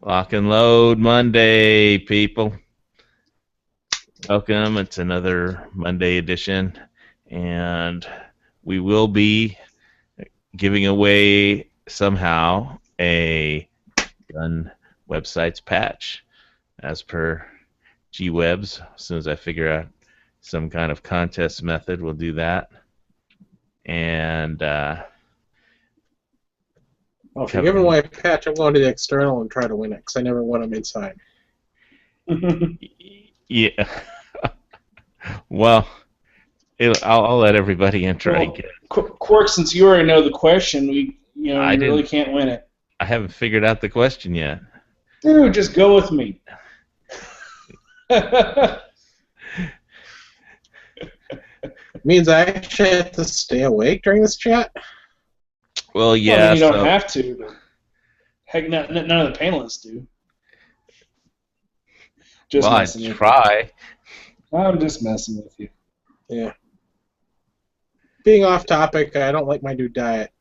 Lock and load Monday, people. Welcome. It's another Monday edition, and we will be giving away somehow a gun websites patch as per GWebs. As soon as I figure out some kind of contest method, we'll do that. And Well, if you're giving away a patch, I'm going to the external and try to win it because I never won them inside. yeah. Well, I'll let everybody enter. Well, Quark, since you already know the question, you really can't win it. I haven't figured out the question yet. Dude, just go with me. Means I actually have to stay awake during this chat? Well, yeah. Well, I mean, you don't have to, but heck, none of the panelists do. Just well, I try. I'm just messing with you. Yeah. Being off topic, I don't like my new diet.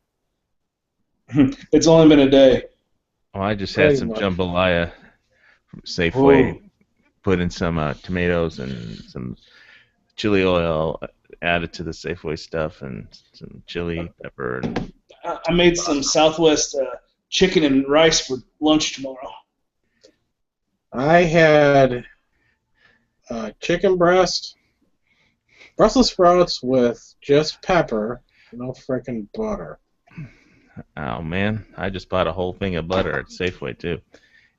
It's only been a day. Well, I just had some jambalaya from Safeway. Ooh. Put in some tomatoes and some chili oil added to the Safeway stuff and some chili pepper. And I made some Southwest chicken and rice for lunch tomorrow. I had chicken breast, Brussels sprouts with just pepper, no frickin' butter. Oh, man. I just bought a whole thing of butter at Safeway, too.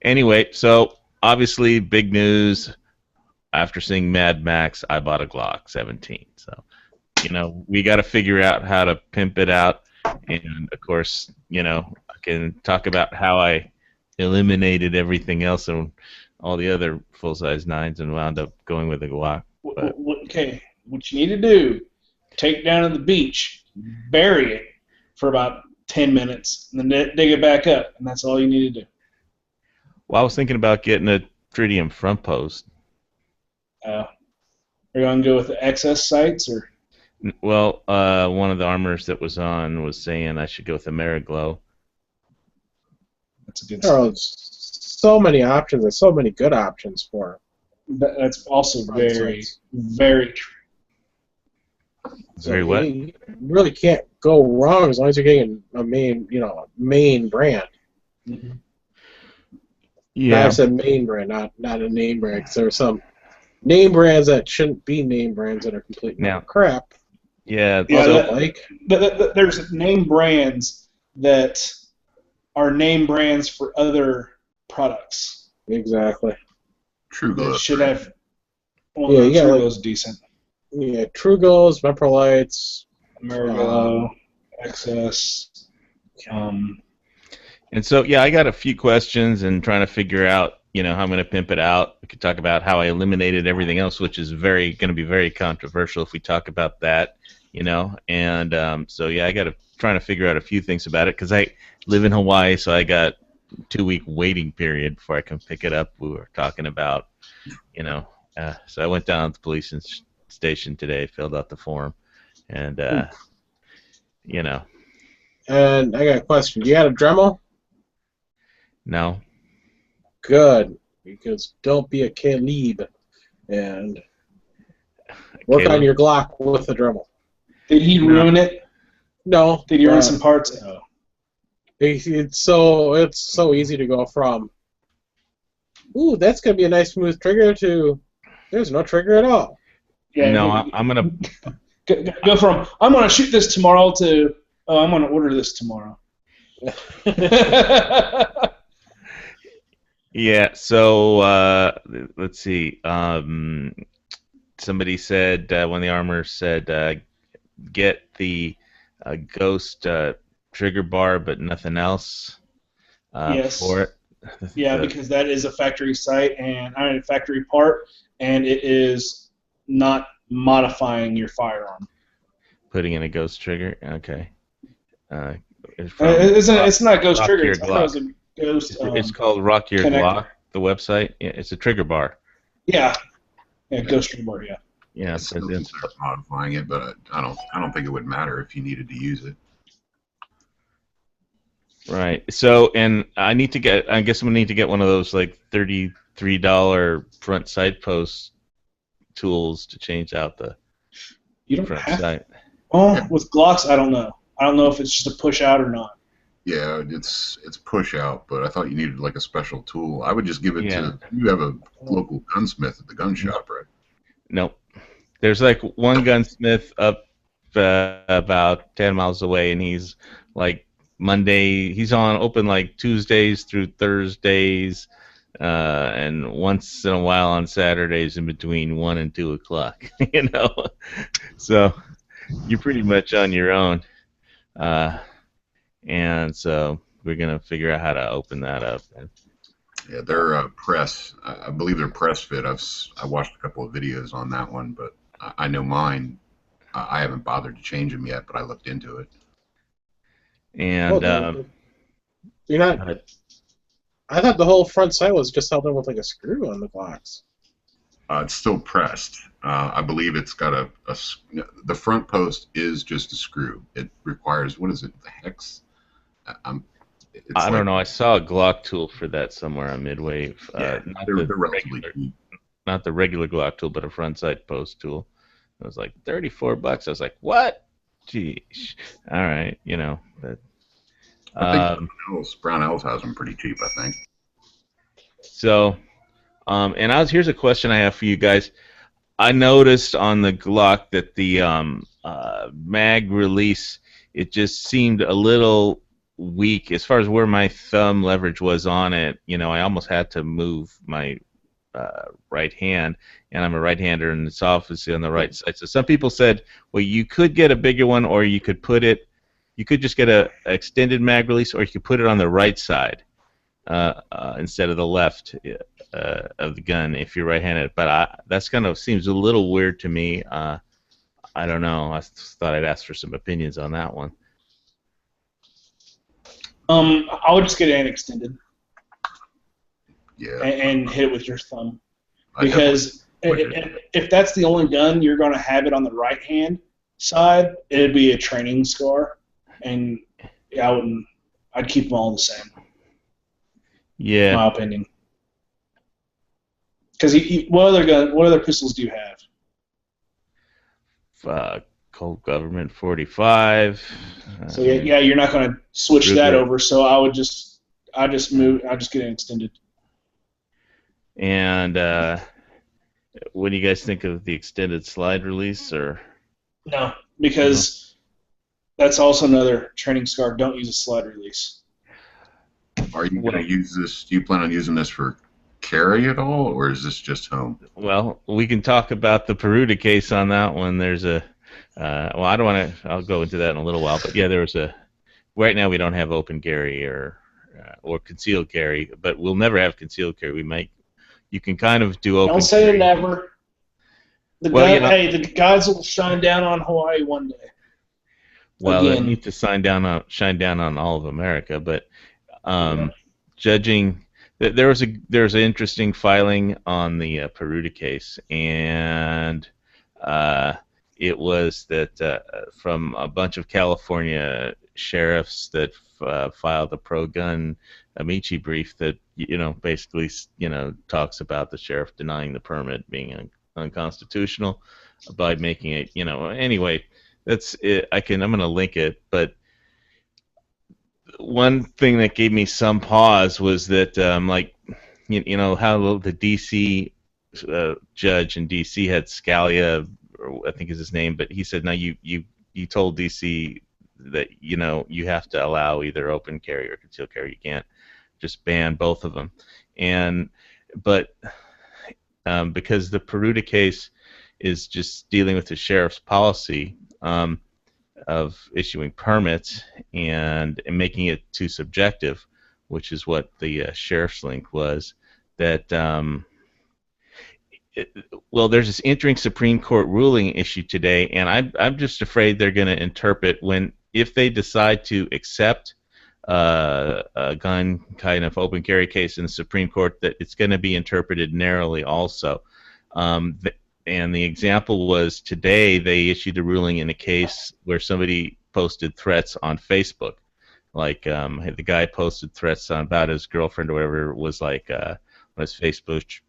Anyway, so obviously big news. After seeing Mad Max, I bought a Glock 17. So, we got to figure out how to pimp it out. And, of course, I can talk about how I eliminated everything else and all the other full-size 9s and wound up going with a Glock. But, okay, what you need to do, take down to the beach, bury it for about 10 minutes, and then dig it back up, and that's all you need to do. Well, I was thinking about getting a tritium front post. Are you going to go with the XS sights, or? Well, one of the armors that was on was saying I should go with the Mariglow. That's a good. There are so many options. There's so many good options for it. That's also very, very true. Very what? You really can't go wrong as long as you're getting a main brand. Mm-hmm. Yeah. I said main brand, not a name brand. Because there are some name brands that shouldn't be name brands that are completely crap. Yeah. There's name brands that are name brands for other products. Exactly. True Glow should have. Well, yeah, True Glow's decent. Yeah, True Glows, Meprolites, Mariglow, XS. And so, yeah, I got a few questions and trying to figure out, how I'm going to pimp it out. We could talk about how I eliminated everything else, which is going to be very controversial if we talk about that, And so, yeah, I got to trying to figure out a few things about it because I live in Hawaii, so I got a 2-week waiting period before I can pick it up. We were talking about, so I went down to the police station today, filled out the form, and And I got a question. Do you have a Dremel? No. Good, because don't be a Caleb and work on your Glock with a Dremel. Did he ruin it? No. Did he ruin some parts? No. It's so easy to go from, ooh, that's gonna be a nice smooth trigger to there's no trigger at all. Yeah, no, I'm gonna go from I'm gonna shoot this tomorrow to I'm gonna order this tomorrow. Yeah. So let's see. Somebody said one of the armors said get the Ghost trigger bar, but nothing else yes. for it. Yeah, because that is a factory site and a factory part, and it is not modifying your firearm. Putting in a Ghost trigger, okay. It's not a Ghost trigger. It's it's called Rock Your Glock. The website. Yeah, it's a trigger bar. Yeah, Ghost trigger bar. Yeah. Yeah, it's modifying it, but I don't think it would matter if you needed to use it. Right. So, and I need to get. I guess I'm gonna need to get one of those like $33 front sight post tools to change out the You don't front have. sight. Well, Yeah. with Glocks, I don't know. I don't know if it's just a push out or not. Yeah, it's push out, but I thought you needed like a special tool. I would just give it Yeah. to you have a local gunsmith at the gun shop, right? Nope. There's like one gunsmith up about 10 miles away, and he's like Monday. He's on open like Tuesdays through Thursdays, and once in a while on Saturdays in between 1 and 2 o'clock. You know, so you're pretty much on your own, and so we're gonna figure out how to open that up. Yeah, they're press. I believe they're press fit. I watched a couple of videos on that one, but I know mine. I haven't bothered to change them yet, but I looked into it. And you're not. I thought the whole front sight was just held in with like a screw on the Glocks. It's still pressed. I believe it's got the front post is just a screw. It requires, what is it, the hex? I don't know. I saw a Glock tool for that somewhere on Midway. Yeah, not they're the relatively regular, cheap. not the regular Glock tool, but a front sight post tool. It was like $34. I was like, what? Geez. All right, you know. But, I think Brownells has them pretty cheap, I think. so, and here's a question I have for you guys. I noticed on the Glock that the mag release, it just seemed a little weak as far as where my thumb leverage was on it. You know, I almost had to move my right hand, and I'm a right-hander, and it's obviously on the right side. So some people said, well, you could get a bigger one, or you could just get a extended mag release, or you could put it on the right side instead of the left of the gun if you're right-handed. But that's kind of seems a little weird to me. I don't know. I thought I'd ask for some opinions on that one. I would just get it extended Yeah. and hit it with your thumb, I because if that's the only gun you're going to have it on the right hand side, it'd be a training scar, and I'd keep them all the same. Yeah. My opinion. Because what other pistols do you have? Cold Government 45. So yeah, you're not going to switch Ruger. that over. So I just get it extended. And what do you guys think of the extended slide release? Or No, because that's also another training scar. Don't use a slide release. Are you going to use this? Do you plan on using this for carry at all, or is this just home? well, we can talk about the Peruta case on that one. There's a well, I don't want to. I'll go into that in a little while. But yeah, there was a. Right now, we don't have open carry or concealed carry, but we'll never have concealed carry. We might. You can kind of do open. Don't say carry. never. Hey, the guys will shine down on Hawaii one day. Well, they Again. need to shine down on all of America, but judging, there was an interesting filing on the Peruta case, and it was that from a bunch of California sheriffs that filed a pro-gun Amici brief that basically talks about the sheriff denying the permit being unconstitutional by making it anyway. That's it. I'm going to link it, but one thing that gave me some pause was that how the DC judge in DC had Scalia, or I think is his name, but he said, no, you told DC that you have to allow either open carry or concealed carry. You can't just ban both of them. But because the Peruta case is just dealing with the sheriff's policy of issuing permits and making it too subjective, which is what the sheriff's link was, that there's this entering Supreme Court ruling issued today, and I'm just afraid they're going to interpret if they decide to accept a gun kind of open carry case in the Supreme Court, that it's going to be interpreted narrowly also. And the example was today they issued a ruling in a case where somebody posted threats on Facebook like the guy posted threats on about his girlfriend or whatever was like on his Facebook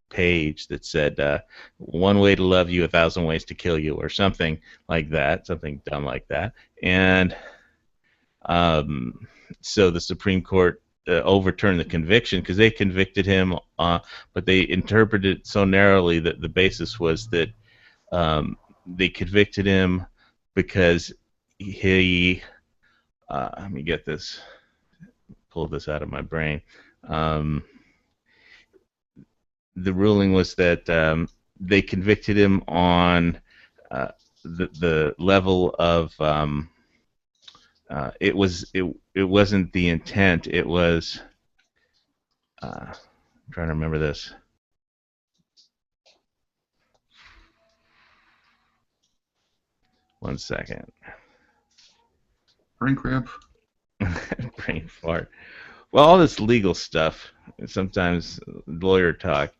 page that said 1 way to love you, 1,000 ways to kill you, or something like that, something dumb like that. And so the Supreme Court overturned the conviction because they convicted him, but they interpreted it so narrowly that the basis was that they convicted him because he let me get this, pull this out of my brain. The ruling was that they convicted him on the level of it wasn't the intent. It was I'm trying to remember this. One second. Brain cramp. Brain fart. Well, all this legal stuff, sometimes lawyer talk.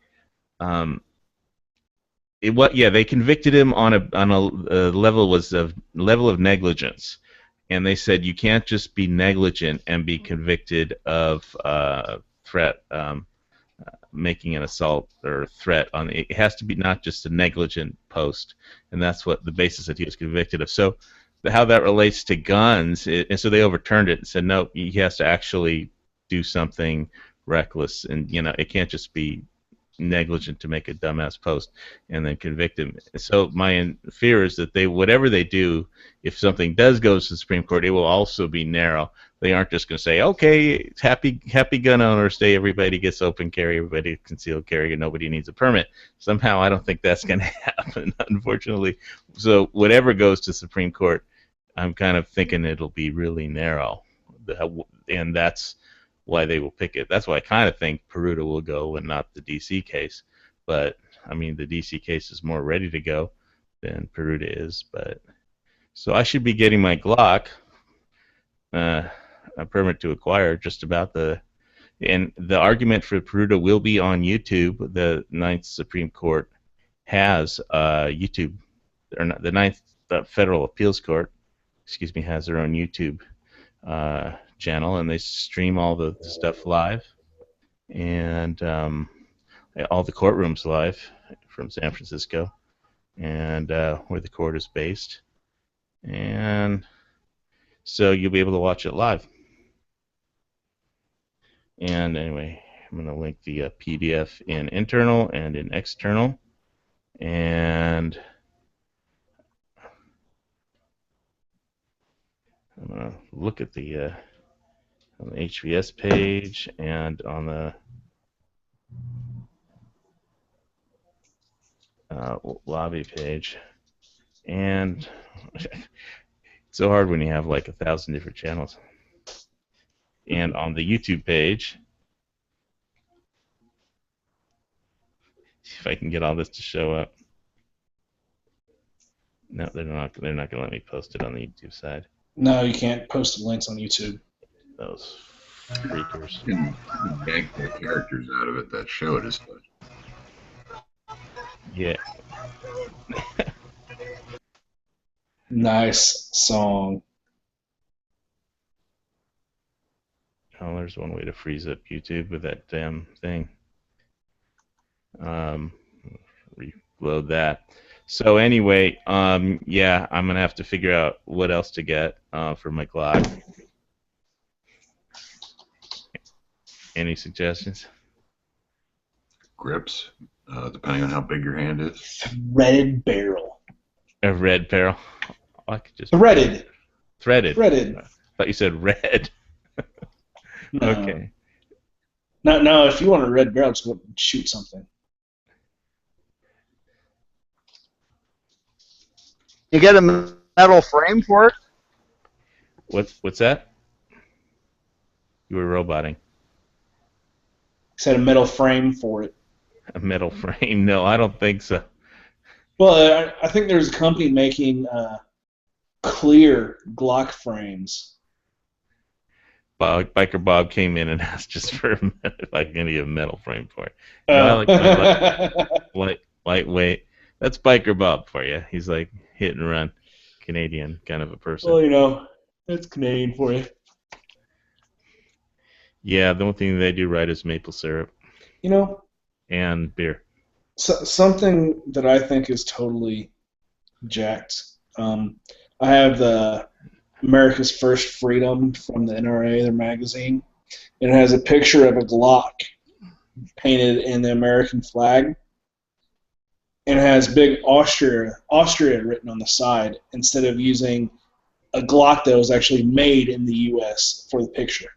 They convicted him on a level of negligence, and they said you can't just be negligent and be convicted of threat, making an assault or threat on. It has to be not just a negligent post, and that's what the basis that he was convicted of. So, how that relates to guns, and so they overturned it and said no, he has to actually do something reckless, and it can't just be negligent to make a dumbass post and then convict him. So my fear is that whatever they do, if something does go to the Supreme Court, it will also be narrow. They aren't just going to say, okay, happy gun owners day, everybody gets open carry, everybody concealed carry, and nobody needs a permit. Somehow I don't think that's going to happen, unfortunately. So whatever goes to Supreme Court, I'm kind of thinking it'll be really narrow, and that's why they will pick it. That's why I kind of think Peruta will go and not the DC case. But I mean, the DC case is more ready to go than Peruta is. But so I should be getting my Glock, a permit to acquire, just about and the argument for Peruta will be on YouTube. The Ninth Supreme Court has YouTube, or not, the Ninth Federal Appeals Court, has their own YouTube channel, and they stream all the stuff live, and all the courtrooms live from San Francisco, and where the court is based, and so you'll be able to watch it live. And anyway, I'm going to link the PDF in internal and in external, and I'm going to look at the on the HVS page and on the lobby page. And it's so hard when you have like 1,000 different channels. And on the YouTube page, if I can get all this to show up. No, they're not going to let me post it on the YouTube side. No, you can't post the links on YouTube. Those freakers. You can yank the characters out of it that show it as such. Yeah. Nice song. Oh, there's one way to freeze up YouTube with that damn thing. Reload that. So anyway, yeah, I'm gonna have to figure out what else to get for my Glock. Any suggestions? Grips, depending on how big your hand is. Threaded barrel. A red barrel. Oh, I could just Threaded. Threaded. Threaded. I thought you said red. No. Okay. No, if you want a red barrel, just go shoot something. You get a metal frame for it? What's that? You were roboting. Said a metal frame for it. A metal frame? No, I don't think so. Well, I think there's a company making clear Glock frames. Biker Bob came in and asked just for if I can get a metal frame for it. No, I like lightweight. That's Biker Bob for you. He's like hit and run, Canadian kind of a person. Well, that's Canadian for you. Yeah, the only thing they do right is maple syrup You know, and beer. something that I think is totally jacked. I have the America's First Freedom from the NRA, their magazine. It has a picture of a Glock painted in the American flag, and it has big Austria written on the side instead of using a Glock that was actually made in the U.S. for the picture.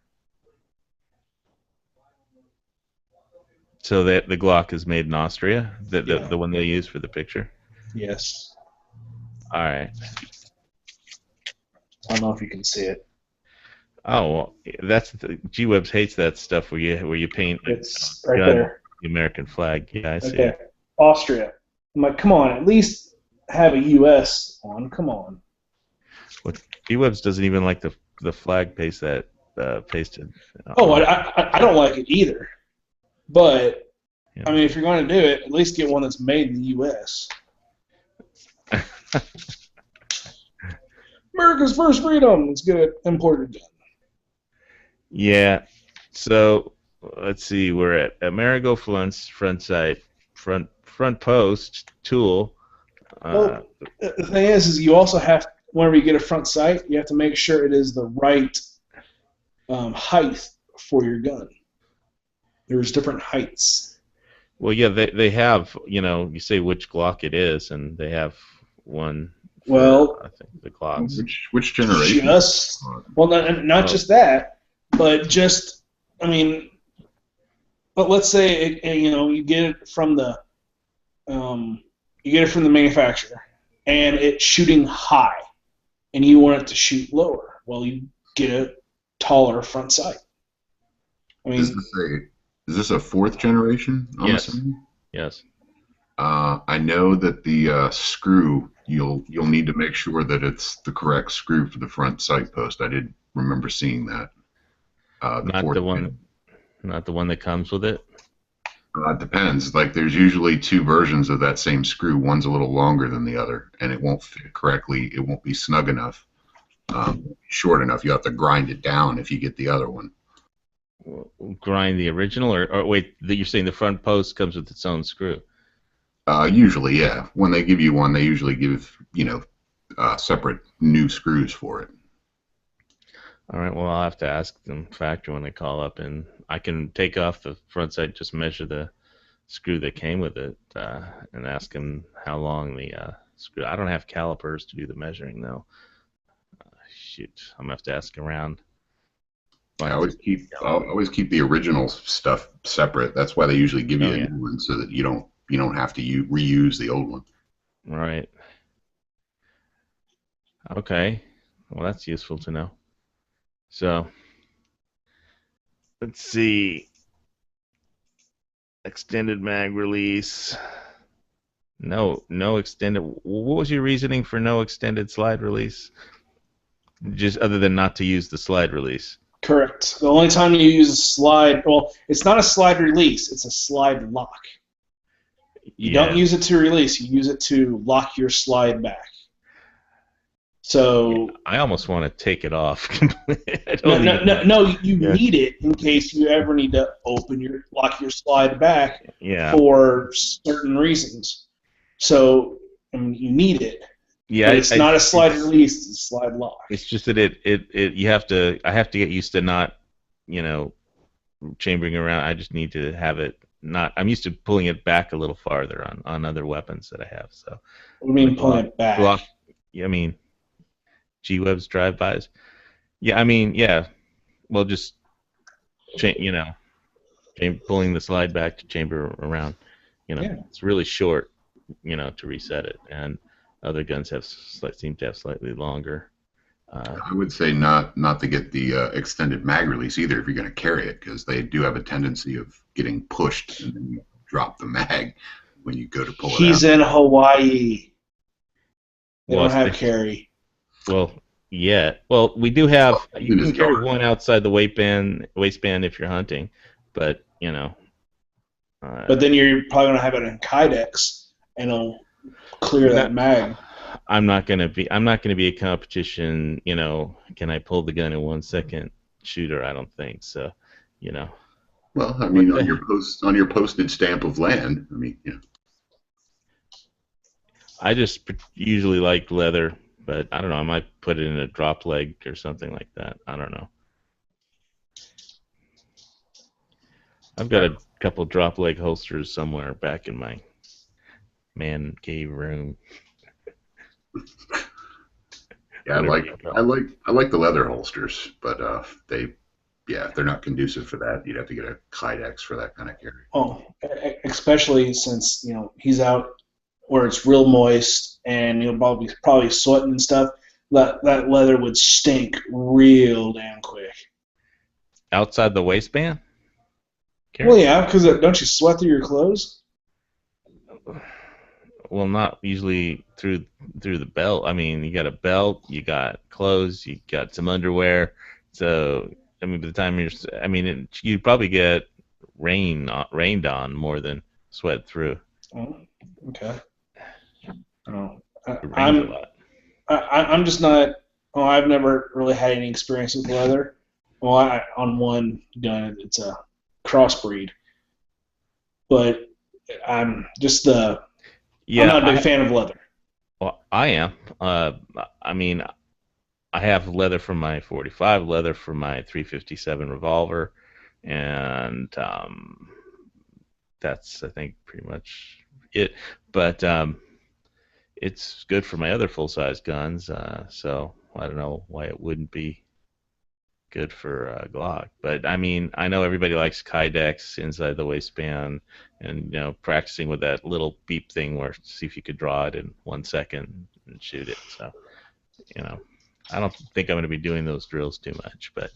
So the Glock is made in Austria, Yeah. the one they use for the picture. Yes. All right. I don't know if you can see it. Oh, well, that's G-Webs hates that stuff where you paint It's right gun, there. the American flag. Yeah, I see Okay. it. Austria. I'm like, come on, at least have a U.S. on. Come on. G-Webs doesn't even like the flag pasted. Oh, I don't like it either. But, Yeah. I mean, if you're going to do it, at least get one that's made in the U.S. America's First Freedom. Let's get it imported gun. Yeah. So let's see. We're at Amerigo front sight, front post tool. Well, the thing is you also have, whenever you get a front sight, you have to make sure it is the right height for your gun. There's different heights. Well, yeah, they have, you say which Glock it is, and they have one for, Well, I think, the Glocks. Which generation? Well, not just that, but just, I mean, but let's say, you get it from the manufacturer, and it's shooting high, and you want it to shoot lower. Well, you get a taller front sight. I mean, Is this a fourth generation? I'm Yes. assuming? Yes. I know that the screw, you'll need to make sure that it's the correct screw for the front sight post. I did remember seeing that. Not the one that comes with it. It depends. Like, there's usually two versions of that same screw. One's a little longer than the other, and it won't fit correctly. It won't be snug enough, short enough. You have to grind it down if you get the other one. Grind the original, or wait, you're saying the front post comes with its own screw? Usually, yeah. When they give you one, they usually give, separate new screws for it. All right. Well, I'll have to ask them factory when they call up, and I can take off the front sight, just measure the screw that came with it, and ask them how long the screw. I don't have calipers to do the measuring though. Shoot, I'm gonna have to ask around. I always keep the original stuff separate. That's why they usually give you Oh, a yeah. new one, so that you don't have to reuse the old one. Right. Okay. Well, that's useful to know. So, let's see. Extended mag release. No extended. What was your reasoning for no extended slide release? Just other than not to use the slide release. correct. The only time you use a slide, well, it's not a slide release, it's a slide lock. You don't use it to release, you use it to lock your slide back. So I almost want to take it off. no, you need it in case you ever need to lock your slide back Yeah. for certain reasons. So you need it. Yeah. But it's not a slide release; it's a slide lock. It's just that I have to get used to not, chambering around. I just need to have it not. I'm used to pulling it back a little farther on other weapons that I have. So. What do you mean pulling it back? Glock, I mean, G-Web's drive-bys. Yeah, I mean, yeah. Well, just pulling the slide back to chamber around. Yeah. It's really short, to reset it, and other guns seem to have slightly longer. I would say not to get the extended mag release either if you're going to carry it, because they do have a tendency of getting pushed and then you drop the mag when you go to pull it out. He's in Hawaii. They Well, don't have carry. Well, yeah. Well, we do have. Well, You it can is carry dark. one outside the waistband if you're hunting, but But then you're probably going to have it in Kydex, and it'll clear that mag. I'm not gonna be a competition. Can I pull the gun in 1 second shooter? I don't think so. you know. Well, I mean, But on your posted stamp of land. I mean, yeah. I just usually like leather, but I don't know. I might put it in a drop leg or something like that. I don't know. I've got a couple drop leg holsters somewhere back in my man cave room. Yeah, Whatever you call I it. like the leather holsters, but they're not conducive for that. You'd have to get a Kydex for that kind of carry. Oh, especially since he's out where it's real moist and probably sweating and stuff. That leather would stink real damn quick. Outside the waistband? Well, yeah, because don't you sweat through your clothes? Well, not usually through the belt. I mean, you got a belt, you got clothes, you got some underwear. So, I mean, by the time you probably get rained on more than sweat through. Oh, okay. Oh, It rains a lot. I'm just not. Oh, I've never really had any experience with leather. Well, on one gun, it's a crossbreed, but I'm just Yeah, I'm not a big fan of leather. well, I am. I mean, I have leather from my 45, leather from my 357 revolver, and that's I think pretty much it. But it's good for my other full size guns, so I don't know why it wouldn't be good for Glock. But I mean, I know everybody likes Kydex inside the waistband, and practicing with that little beep thing where see if you could draw it in 1 second and shoot it. So I don't think I'm going to be doing those drills too much, but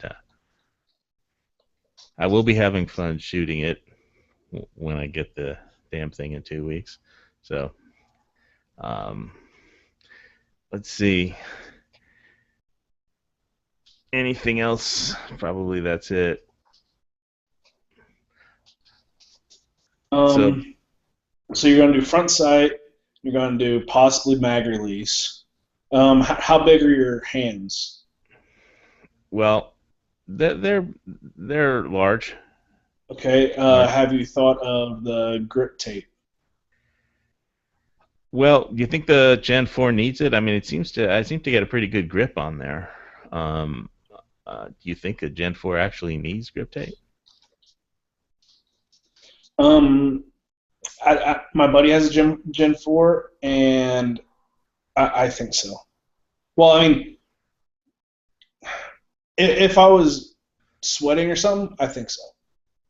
I will be having fun shooting it when I get the damn thing in 2 weeks. So let's see. Anything else? Probably that's it. So you're going to do front sight. You're going to do possibly mag release. How big are your hands? Well, they're large. Okay. Have you thought of the grip tape? Well, do you think the Gen 4 needs it? I mean, I seem to get a pretty good grip on there. Do you think a Gen 4 actually needs grip tape? My buddy has a Gen 4, and I think so. Well, I mean, if I was sweating or something, I think so.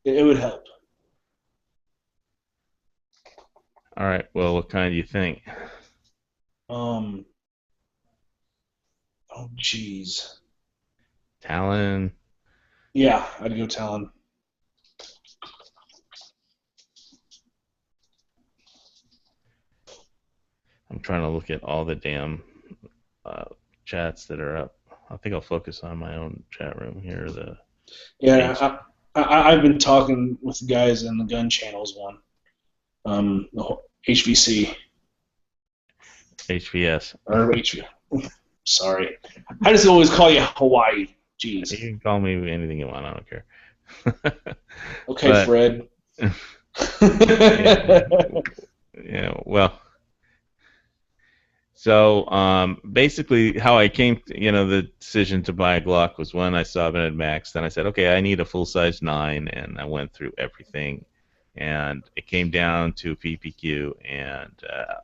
It would help. All right. Well, what kind do you think? Oh, jeez. Talon. Yeah, I'd go Talon. I'm trying to look at all the damn chats that are up. I think I'll focus on my own chat room here. I've been talking with the guys in the gun channels one. The HVC. HVS. Or HV. Sorry. I just always call you Hawaii. Jeez. You can call me anything you want. I don't care. Okay, But, Fred. Well. So basically, how I came, the decision to buy a Glock was when I saw it at Max. Then I said, okay, I need a full-size 9, and I went through everything, and it came down to PPQ. And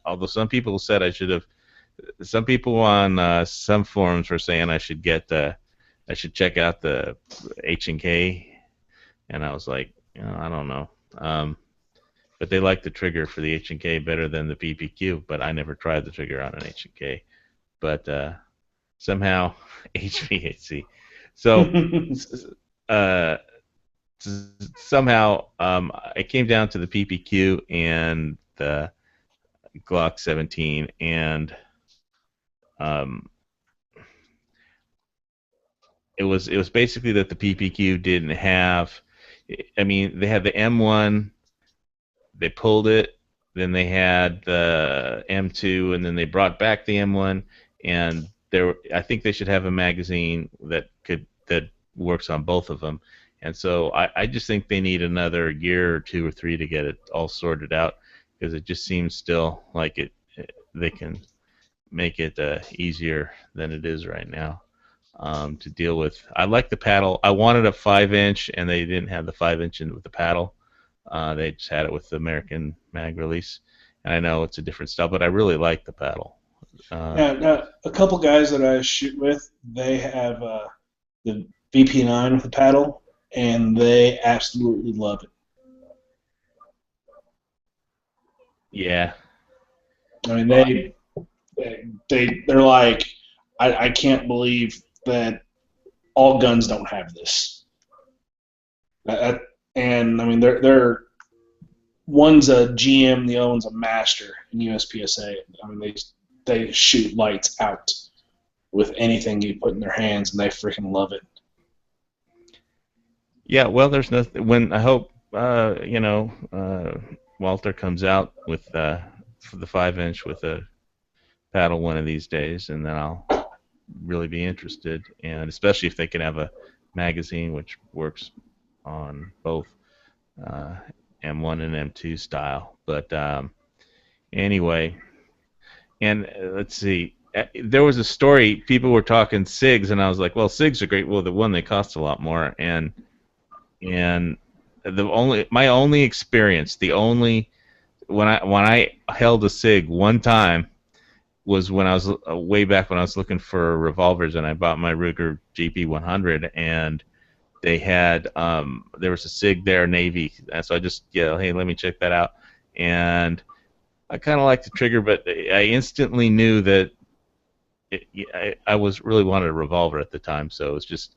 although some people said I should have, some people on some forums were saying I should check out the H&K, and I was like, I don't know. But they like the trigger for the H&K better than the PPQ, but I never tried the trigger on an H&K. But somehow, HVAC. So somehow it came down to the PPQ and the Glock 17, and it was basically that the PPQ didn't have. I mean, they had the M1. They pulled it, then they had the M2, and then they brought back the M1. And I think they should have a magazine that works on both of them. And so I just think they need another year or 2 or 3 to get it all sorted out, because it just seems still like they can make it easier than it is right now to deal with. I like the paddle. I wanted a 5-inch, and they didn't have the 5-inch with the paddle. They just had it with the American mag release. And I know it's a different style, but I really like the paddle. Now, a couple guys that I shoot with, they have the VP9 with the paddle, and they absolutely love it. Yeah. I mean, they're like, I can't believe that all guns don't have this. And I mean, they're one's a GM, the other one's a master in USPSA. I mean, they shoot lights out with anything you put in their hands, and they freaking love it. Yeah, well, there's nothing. When I hope Walter comes out with for the 5-inch with a paddle one of these days, and then I'll really be interested, and especially if they can have a magazine which works on both M1 and M2 style. But anyway, and let's see. There was a story. People were talking SIGs, and I was like, "Well, SIGs are great. Well, they cost a lot more." And my only experience, when I held a SIG one time was when I was way back when I was looking for revolvers, and I bought my Ruger GP100, and they had there was a SIG there, Navy, and so I just hey, let me check that out, and I kind of liked the trigger, but I instantly knew that I was really wanted a revolver at the time, so it was just.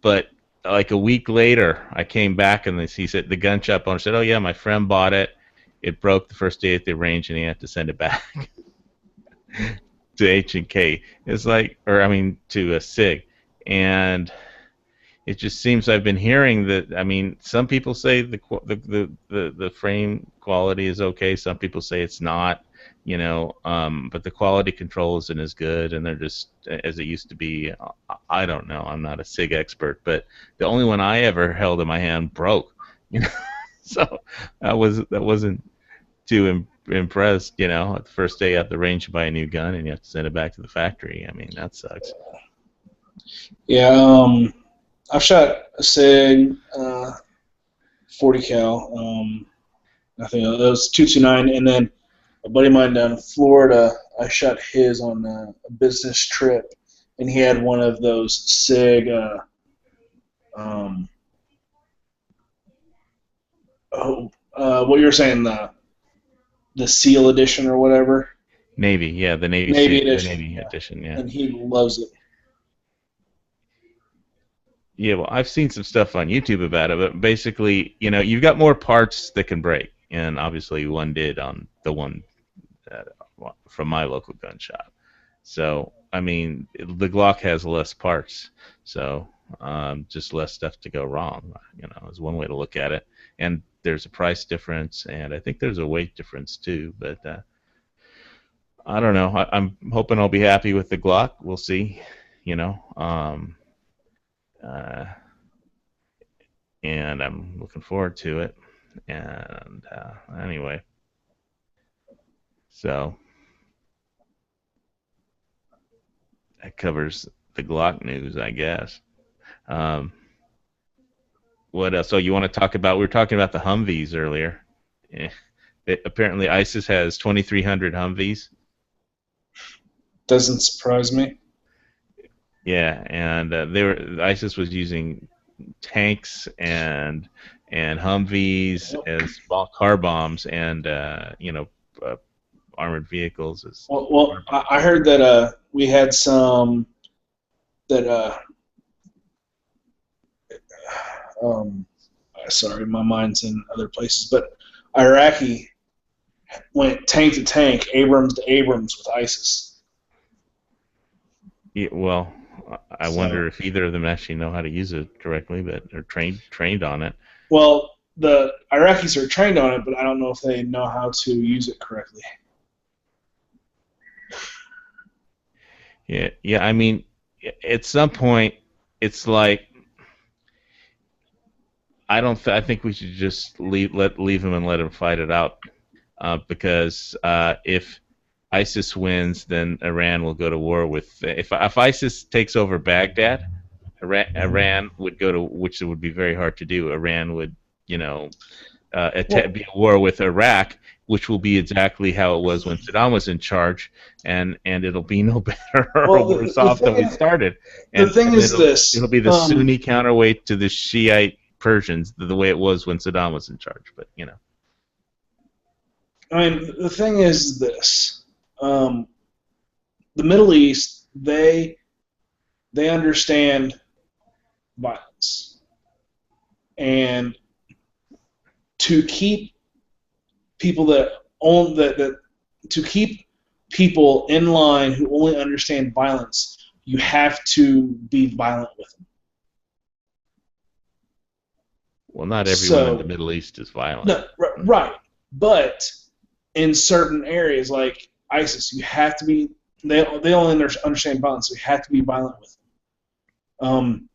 But like a week later, I came back and he said the gun shop owner said, "Oh yeah, my friend bought it. It broke the first day at the range, and he had to send it back to H&K." It's like, to a SIG, and it just seems I've been hearing that. I mean, some people say the frame quality is okay. Some people say it's not. But the quality control isn't as good, and they're just as it used to be. I don't know. I'm not a SIG expert, but the only one I ever held in my hand broke. So that wasn't too impressed. At the first day at the range, you buy a new gun and you have to send it back to the factory. I mean, that sucks. Yeah, I've shot a SIG 40 cal. I think that was 229, and then a buddy of mine down in Florida, I shot his on a business trip, and he had one of those SIG. What you were saying, the SEAL edition or whatever. Navy, yeah, the Navy edition. The Navy edition, yeah. And he loves it. Yeah, well, I've seen some stuff on YouTube about it, but basically, you've got more parts that can break, and obviously one did on the one from my local gun shop. So, I mean, the Glock has less parts, so just less stuff to go wrong, is one way to look at it. And there's a price difference, and I think there's a weight difference too, but I don't know. I'm hoping I'll be happy with the Glock. We'll see, and I'm looking forward to it. And anyway, so that covers the Glock news, I guess. What else? So you want to talk about? We were talking about the Humvees earlier. Apparently, ISIS has 2,300 Humvees. Doesn't surprise me. Yeah, and ISIS was using tanks and Humvees as small car bombs, and armored vehicles. Well, I heard that we had some that. Sorry, my mind's in other places, but Iraqi went tank to tank, Abrams to Abrams with ISIS. Yeah, well, I wonder if either of them actually know how to use it correctly, but are trained on it. Well, the Iraqis are trained on it, but I don't know if they know how to use it correctly. Yeah. I mean, at some point, it's like I don't. I think we should just leave him and let him fight it out. Because if ISIS wins, then Iran will go to war with. If ISIS takes over Baghdad, Iran would go to, which would be very hard to do. Iran would, be at war with Iraq, which will be exactly how it was when Saddam was in charge, and it'll be no better or worse off than we started. The thing is this: it'll be the Sunni counterweight to the Shiite Persians, the way it was when Saddam was in charge. But I mean, the thing is this: the Middle East, they understand violence, and to keep people to keep people in line who only understand violence, you have to be violent with them. Well, not everyone in the Middle East is violent. No, right, but in certain areas like ISIS, you have to be. They only understand violence, so you have to be violent with them.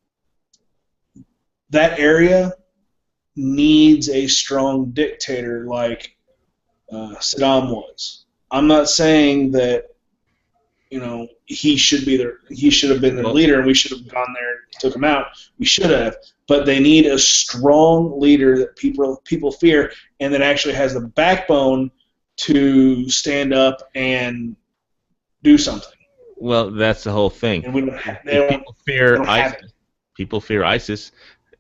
That area needs a strong dictator like Saddam was. I'm not saying that he should have been their leader, and we should have gone there and took him out. We should have, but they need a strong leader that people fear, and that actually has the backbone to stand up and do something. Well, that's the whole thing. And we don't people fear ISIS.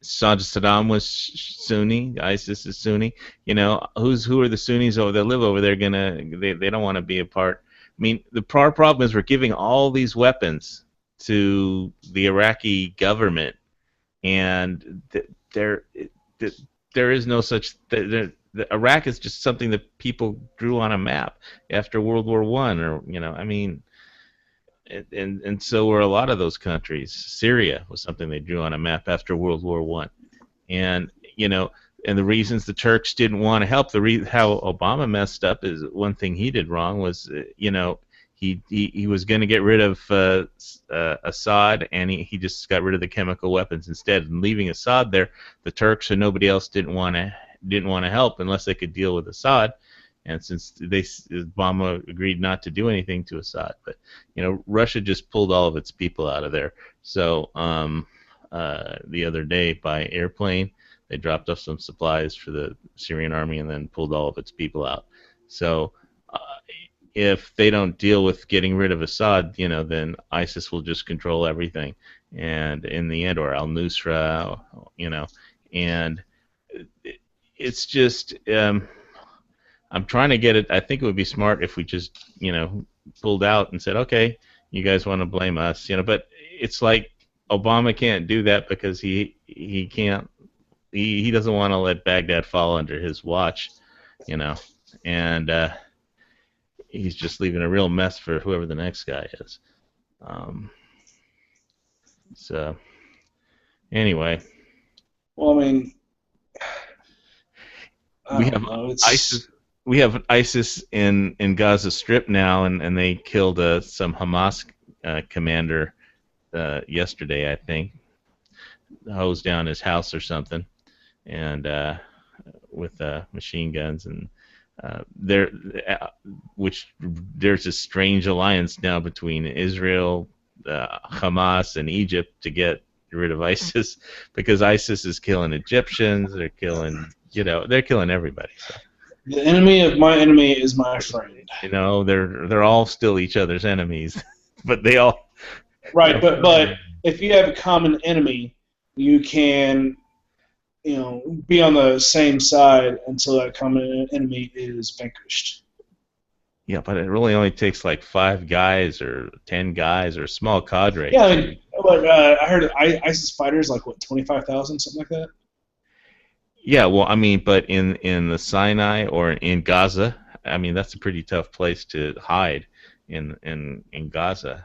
Saddam was Sunni. ISIS is Sunni. Who are the Sunnis that live over there? They don't want to be a part. I mean, the problem is we're giving all these weapons to the Iraqi government, and there is no such. Iraq is just something that people drew on a map after World War I, and so were a lot of those countries. Syria was something they drew on a map after World War I, and the reasons the Turks didn't want to help. How Obama messed up is one thing he did wrong was he was going to get rid of Assad, and he just got rid of the chemical weapons instead. And leaving Assad there, the Turks and nobody else didn't want to help unless they could deal with Assad. And since Obama agreed not to do anything to Assad, but Russia just pulled all of its people out of there. So the other day by airplane, they dropped off some supplies for the Syrian army and then pulled all of its people out. So if they don't deal with getting rid of Assad, then ISIS will just control everything, and in the end, or al-Nusra, and it's just. I'm trying to get it. I think it would be smart if we just, pulled out and said, okay, you guys want to blame us, But it's like Obama can't do that because he can't. He doesn't want to let Baghdad fall under his watch, and he's just leaving a real mess for whoever the next guy is. So anyway. Well, I mean, we have ISIS in Gaza Strip now, and they killed some Hamas commander yesterday, I think. Hosed down his house or something, and with machine guns, and there's a strange alliance now between Israel, Hamas, and Egypt to get rid of ISIS, because ISIS is killing Egyptians. They're killing everybody. So. The enemy of my enemy is my friend. They're all still each other's enemies, but they all. Right, but if you have a common enemy, you can, be on the same side until that common enemy is vanquished. Yeah, but it really only takes like 5 guys or 10 guys or a small cadre. Yeah, I heard ISIS fighters 25,000, something like that. Yeah, well, but in the Sinai or in Gaza, that's a pretty tough place to hide in Gaza,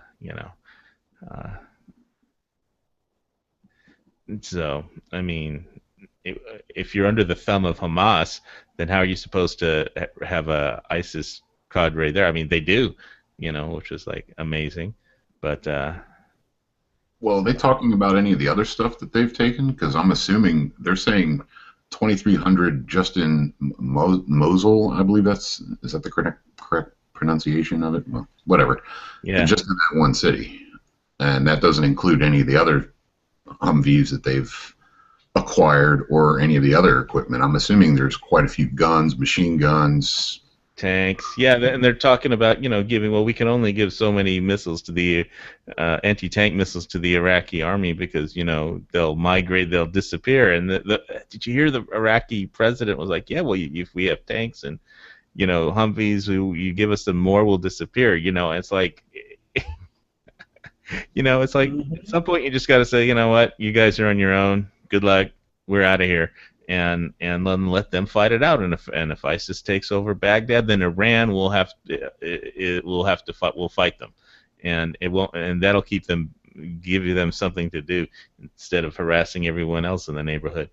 So, if you're under the thumb of Hamas, then how are you supposed to have a ISIS cadre there? They do, which is amazing, but. Well, are they talking about any of the other stuff that they've taken? Because I'm assuming they're saying 2,300 just in Mosul, I believe is that the correct pronunciation of it? Well, whatever. Yeah. Just in that one city. And that doesn't include any of the other Humvees that they've acquired or any of the other equipment. I'm assuming there's quite a few guns, machine guns, tanks. Yeah, and they're talking about, giving, well, we can only give so many missiles to the anti-tank missiles to the Iraqi army because, they'll migrate, they'll disappear. And did you hear the Iraqi president was like, yeah, well, if we have tanks and, Humvees, you give us them more, will disappear. It's like, it's like at some point you just got to say, you know what, you guys are on your own. Good luck. We're out of here. And then let them fight it out. And if ISIS takes over Baghdad, then Iran will have to fight. Will fight them, and it won't. And that'll keep them, give them something to do instead of harassing everyone else in the neighborhood.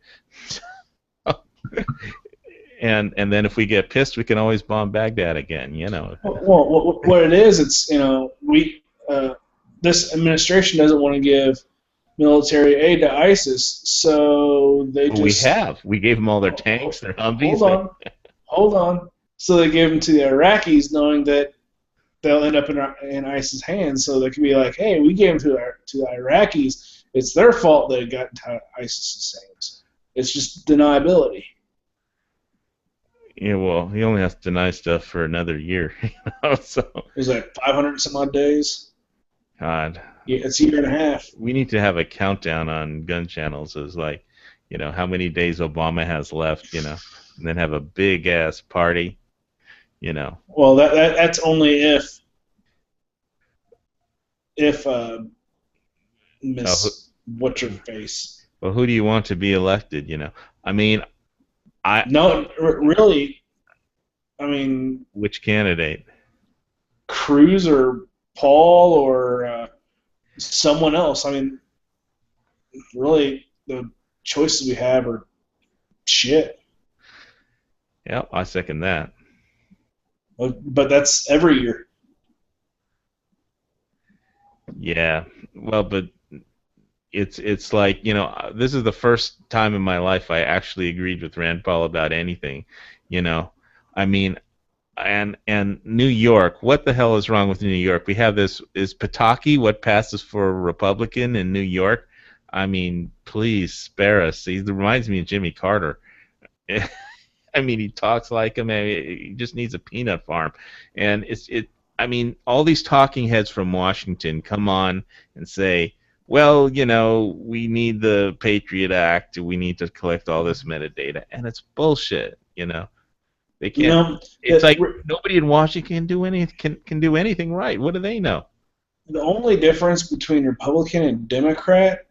and then if we get pissed, we can always bomb Baghdad again. Well, what it is, it's this administration doesn't want to give military aid to ISIS, so they we gave them all their tanks, their Humvees. Hold on. So they gave them to the Iraqis, knowing that they'll end up in ISIS' hands. So they can be like, "Hey, we gave them to the Iraqis. It's their fault they got into ISIS' hands. It's just deniability." Yeah, well, he only has to deny stuff for another year, So it was like 500 some odd days. God. Yeah, it's a year and a half. We need to have a countdown on gun channels as like, how many days Obama has left, and then have a big ass party, Well, that's only if Miss what's her face. Well, who do you want to be elected? I mean, really. I mean, which candidate? Cruz or Paul or someone else. I mean, really, the choices we have are shit. Yeah, I second that. But that's every year. Yeah, well, but it's like, this is the first time in my life I actually agreed with Rand Paul about anything. I mean, and New York, what the hell is wrong with New York? We have this, is Pataki what passes for a Republican in New York? I mean, please spare us. He reminds me of Jimmy Carter. I mean, he talks like him. I mean, he just needs a peanut farm. And I mean, all these talking heads from Washington come on and say, well, we need the Patriot Act. We need to collect all this metadata. And it's bullshit, They can't. It's like nobody in Washington can do anything right. What do they know? The only difference between Republican and Democrat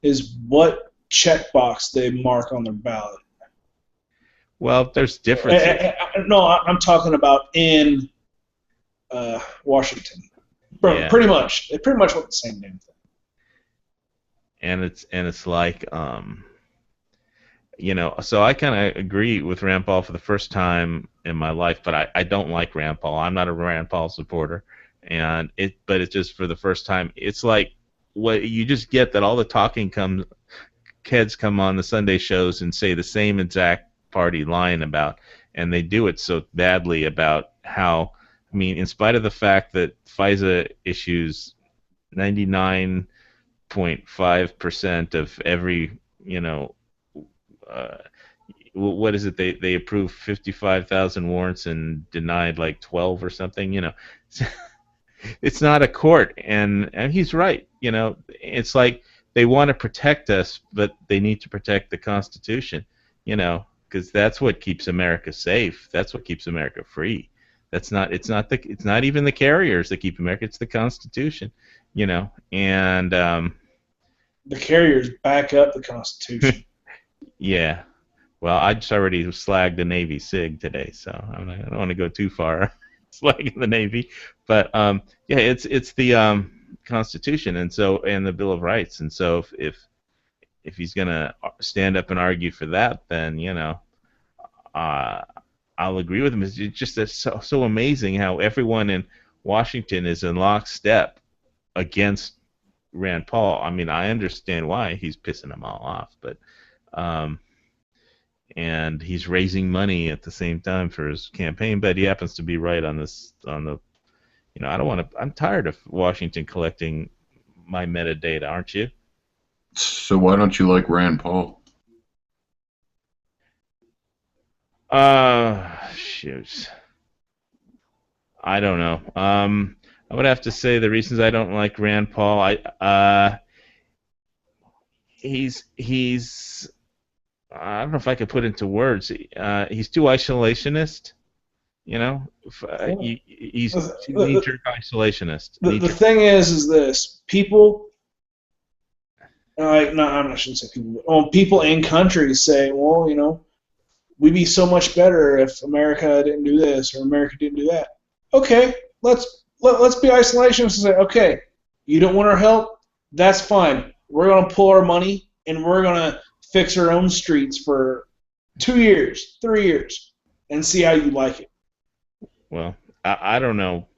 is what checkbox they mark on their ballot. Well, there's differences. No, I'm talking about in Washington. Yeah. Pretty much. They pretty much want the same damn thing. And it's like, so I kind of agree with Rand Paul for the first time in my life, but I don't like Rand Paul. I'm not a Rand Paul supporter, but it's just for the first time. It's like what you just get that all the talking heads come on the Sunday shows and say the same exact party line about, and they do it so badly about how, I mean, in spite of the fact that FISA issues 99.5% of every, what is it? They approved 55,000 warrants and denied like 12 or something. It's not a court, and he's right. It's like they want to protect us, but they need to protect the Constitution. Because that's what keeps America safe. That's what keeps America free. It's not even the carriers that keep America. It's the Constitution. And the carriers back up the Constitution. Yeah. Well, I just already slagged the Navy SIG today, so I don't want to go too far slagging the Navy. But yeah, it's the Constitution and the Bill of Rights, and so if he's gonna stand up and argue for that, then I'll agree with him. It's just so amazing how everyone in Washington is in lockstep against Rand Paul. I mean, I understand why he's pissing them all off, but and he's raising money at the same time for his campaign. But he happens to be right on this. On the, I don't want to. I'm tired of Washington collecting my metadata, aren't you? So why don't you like Rand Paul? Shoot. I don't know. I would have to say the reasons I don't like Rand Paul. He's I don't know if I could put into words. He's too isolationist. He's too knee-jerk isolationist. The thing is this: people. I shouldn't say people. People in countries say, well, we'd be so much better if America didn't do this or America didn't do that. Okay, let's be isolationists and say, okay, you don't want our help? That's fine. We're going to pull our money and we're going to fix our own streets for 2 years, 3 years, and see how you like it. Well, I don't know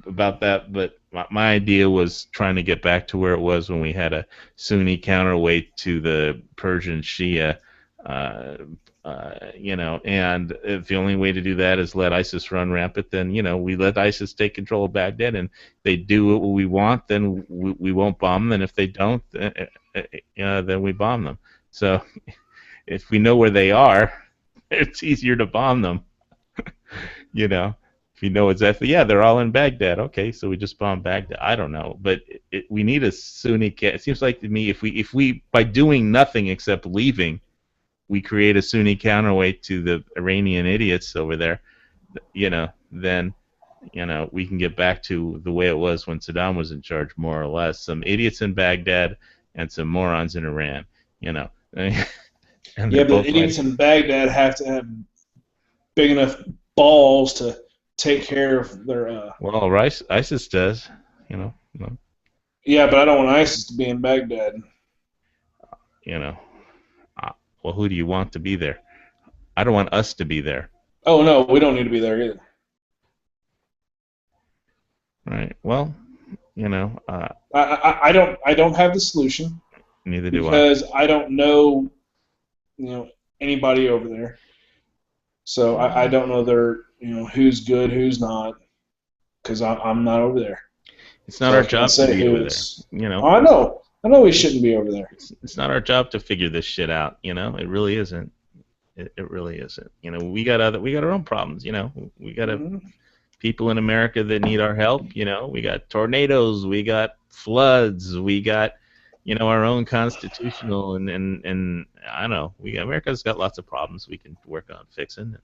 about that, but my idea was trying to get back to where it was when we had a Sunni counterweight to the Persian Shia. And if the only way to do that is let ISIS run rampant, then we let ISIS take control of Baghdad, and if they do what we want, then we won't bomb them, and if they don't, then we bomb them. So if we know where they are, it's easier to bomb them. If you know exactly, they're all in Baghdad. Okay, so we just bomb Baghdad. I don't know, but we need a Sunni. It seems like to me, if we by doing nothing except leaving, we create a Sunni counterweight to the Iranian idiots over there, then we can get back to the way it was when Saddam was in charge, more or less. Some idiots in Baghdad and some morons in Iran. And but the idiots in Baghdad have to have big enough balls to take care of their. Well, ISIS does. Yeah, but I don't want ISIS to be in Baghdad. Well, who do you want to be there? I don't want us to be there. Oh no, we don't need to be there either. Right. Well, I don't have the solution. Neither do I. Because I don't know, anybody over there. So I don't know who's good, who's not, because I'm not over there. It's not our job to be over there. I know we shouldn't be over there. It's not our job to figure this shit out. It really isn't. It really isn't. We got our own problems. We got people in America that need our help. We got tornadoes, we got floods, we got our own constitutional and I don't know. America's got lots of problems we can work on fixing.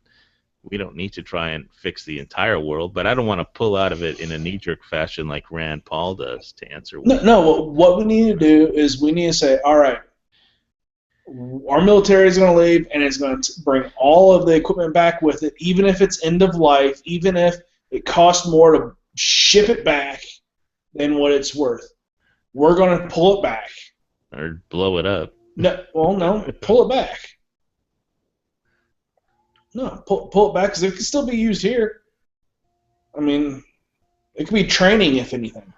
We don't need to try and fix the entire world, but I don't want to pull out of it in a knee-jerk fashion like Rand Paul does to answer. No. What we need to do is we need to say, all right, our military is going to leave, and it's going to bring all of the equipment back with it, even if it's end of life, even if it costs more to ship it back than what it's worth. We're going to pull it back. Or blow it up. No, pull it back. No, pull it back because it can still be used here. I mean, it could be training, if anything.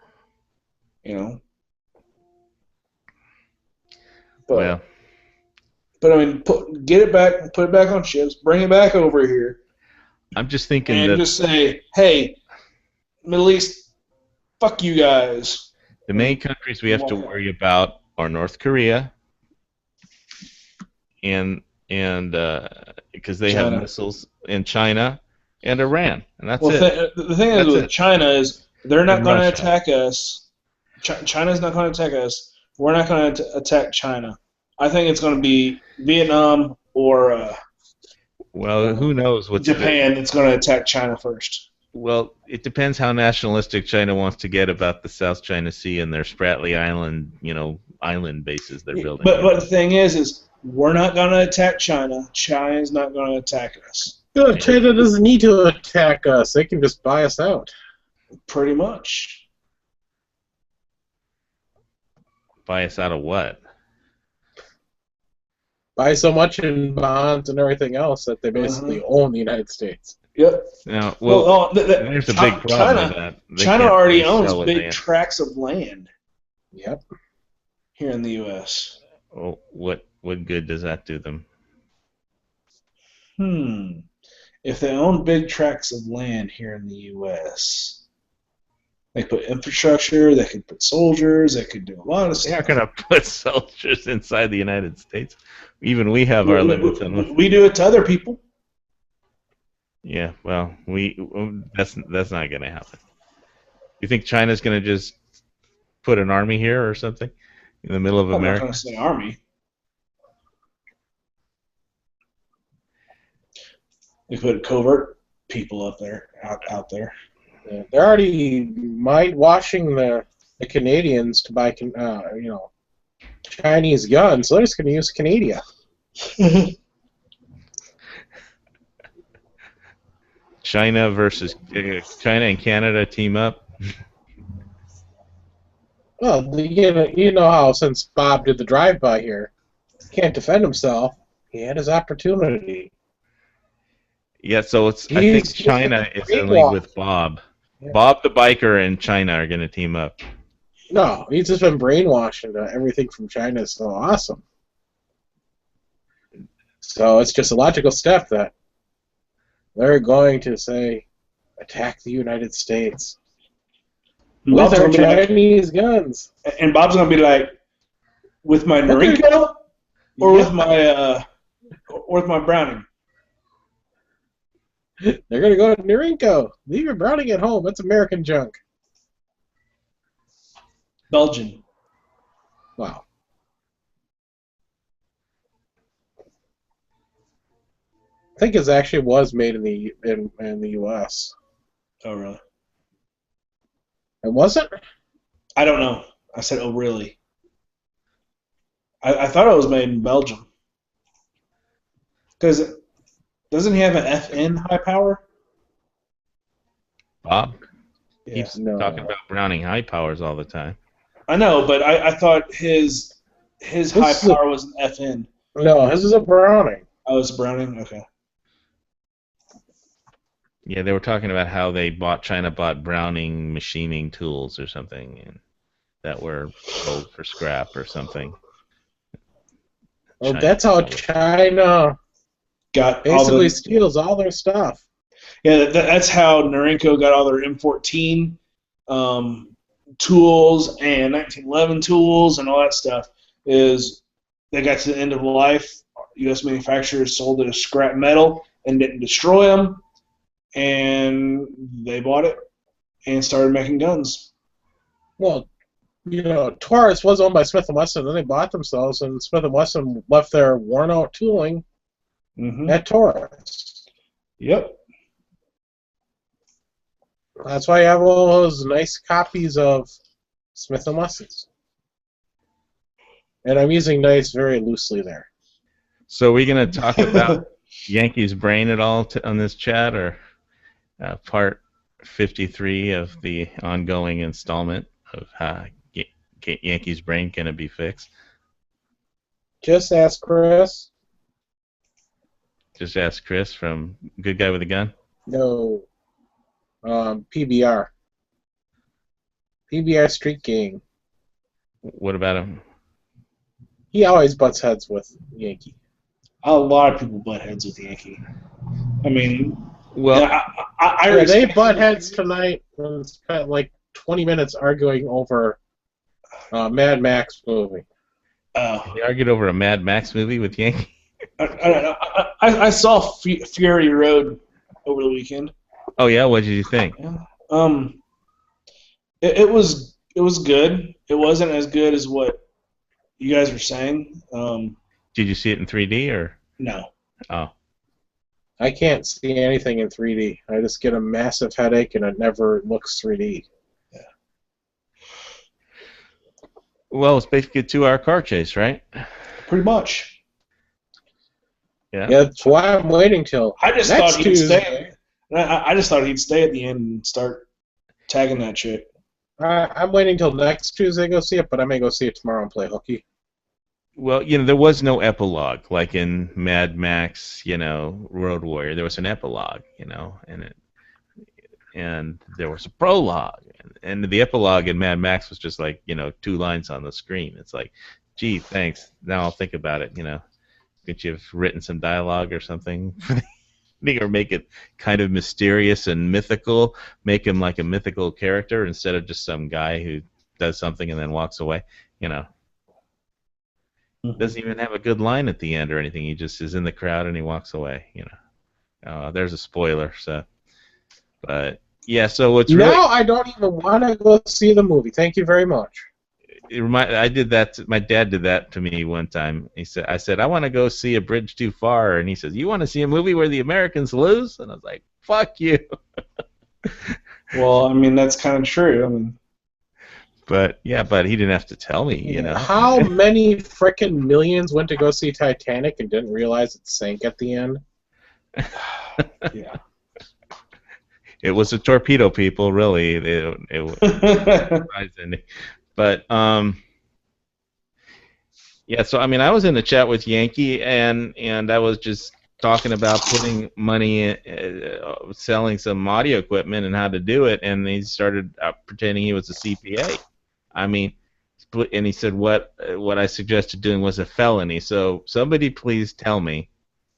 But I mean, get it back, put it back on ships, bring it back over here. I'm just thinking and just say, hey, Middle East, fuck you guys. The main countries we have to worry about are North Korea and because they have missiles, in China and Iran, and that's it. The thing is with China is they're not going to attack us. China's not going to attack us. We're not going to attack China. I think it's going to be Vietnam or who knows what Japan that's going to attack China first. Well, it depends how nationalistic China wants to get about the South China Sea and their Spratly Island, island bases they're building. But the thing is we're not going to attack China. China's not going to attack us. Good. China doesn't need to attack us. They can just buy us out. Pretty much. Buy us out of what? Buy so much in bonds and everything else that they basically own the United States. Yep. Now, there's a big problem with that. China already owns big tracts of land. Yep. Here in the U.S. Oh, what good does that do them? If they own big tracts of land here in the U.S., they put infrastructure, they could put soldiers, they could do a lot of They aren't stuff. going to put soldiers inside the United States. Even we have our limits on what. We do it to other people. Yeah, well, that's not going to happen. You think China's going to just put an army here or something in the middle of I'm not America? going to say army. They put covert people up there, out there. Yeah, they're already mind washing the Canadians to buy Chinese guns, so they're just going to use Canada. China and Canada team up. Well, you know how since Bob did the drive-by here, he can't defend himself. He had his opportunity. Yeah, so I think China is in league with Bob. Yeah. Bob the biker and China are going to team up. No, he's just been brainwashed into everything from China is so awesome. So it's just a logical step that they're going to say, attack the United States with our Chinese guns. And Bob's going to be like, with my Norinco or with my Browning? They're going to go to Norinco. Leave your Browning at home. It's American junk. Belgian. Wow. I think it actually was made in the U.S. Oh, really? It wasn't? I don't know. I said, oh, really? I thought it was made in Belgium. Because doesn't he have an FN high power? Bob Yeah. keeps No. talking about Browning high powers all the time. I know, but I thought his high power was an FN. No, his is a Browning. Oh, it's Browning? Okay. Yeah, they were talking about how China bought Browning machining tools or something, and that were sold for scrap or something. Well, that's how China Got basically steals all their stuff. Yeah, that's how Norinco got all their M14 tools and 1911 tools and all that stuff. Is they got to the end of life, U.S. manufacturers sold it as scrap metal and didn't destroy them, and they bought it and started making guns. Well, Taurus was owned by Smith & Wesson, then they bought themselves, and Smith & Wesson left their worn-out tooling at Taurus. Yep. That's why you have all those nice copies of Smith & Wessons. And I'm using nice very loosely there. So are we going to talk about Yankees brain at all on this chat, or part 53 of the ongoing installment of how Yankees brain can be fixed? Just ask Chris. Just ask Chris from Good Guy with a Gun. No. PBR. PBR Street Gang. What about him? He always butts heads with Yankee. A lot of people butt heads with Yankee. I mean, well, I they butt heads tonight and spent like 20 minutes arguing over Mad Max movie. They argued over a Mad Max movie with Yankee. I saw Fury Road over the weekend. Oh yeah, what did you think? It was good. It wasn't as good as what you guys were saying. Did you see it in 3D or? No. Oh. I can't see anything in 3D. I just get a massive headache and it never looks 3D. Yeah. Well, it's basically a 2-hour car chase, right? Pretty much. Yeah. Yeah, that's why I'm waiting till I just next thought he'd Tuesday. stay. I just thought he'd stay at the end and start tagging that chick. I'm waiting till next Tuesday to go see it, but I may go see it tomorrow and play hooky. Well, there was no epilogue like in Mad Max, Road Warrior. There was an epilogue, and there was a prologue, and the epilogue in Mad Max was just like 2 lines on the screen. It's like, gee, thanks. Now I'll think about it. Could you have written some dialogue or something? Or make it kind of mysterious and mythical. Make him like a mythical character instead of just some guy who does something and then walks away. You know, doesn't even have a good line at the end or anything. He just is in the crowd and he walks away. You know, there's a spoiler. So, but yeah. So what's really now I don't even want to go see the movie. Thank you very much. I did that. My dad did that to me one time. I said, I want to go see A Bridge Too Far, and he says, you want to see a movie where the Americans lose? And I was like, fuck you. Well, I mean, that's kind of true. I mean, but he didn't have to tell me, you know. How many frickin' millions went to go see Titanic and didn't realize it sank at the end? yeah. It was a torpedo, people. Really, it was surprising. But yeah, so I mean, I was in the chat with Yankee, and I was just talking about putting money in, selling some audio equipment and how to do it, and he started pretending he was a CPA. I mean, and he said what I suggested doing was a felony. So somebody please tell me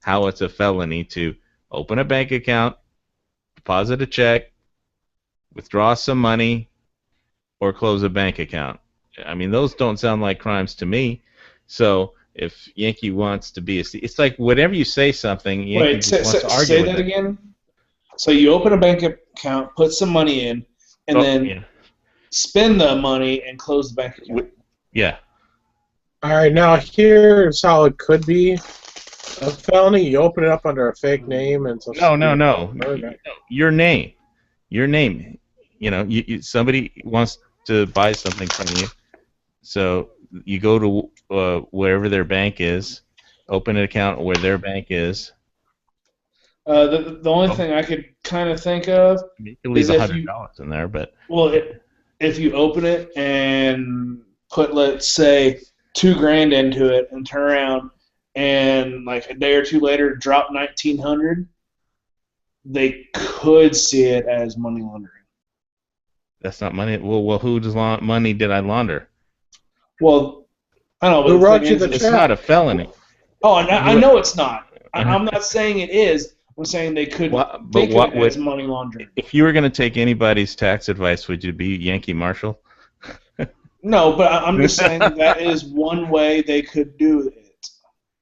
how it's a felony to open a bank account, deposit a check, withdraw some money, or close a bank account. I mean, those don't sound like crimes to me. So if Yankee wants to be it's like whenever you say something, Yankee just wants to argue say with that it. again. So you open a bank account, put some money in, and then spend the money and close the bank account. Yeah. All right, now here's how it could be a felony. You open it up under a fake name and so. No. Your name. You know, somebody wants to buy something from you, so you go to wherever their bank is, open an account where their bank is. The only thing I could kind of think of you can leave $100 in there, but if you open it and put, let's say, $2,000 into it and turn around and like a day or two later drop $1,900, they could see it as money laundering. That's not money. Well, whose money did I launder? Well, I don't know. Who wrote you the check? It's not a felony. Oh, I know it's not. I'm not saying it is. I'm saying they could think of it as money laundering. If you were going to take anybody's tax advice, would you be Yankee Marshall? No, but I'm just saying that is one way they could do it.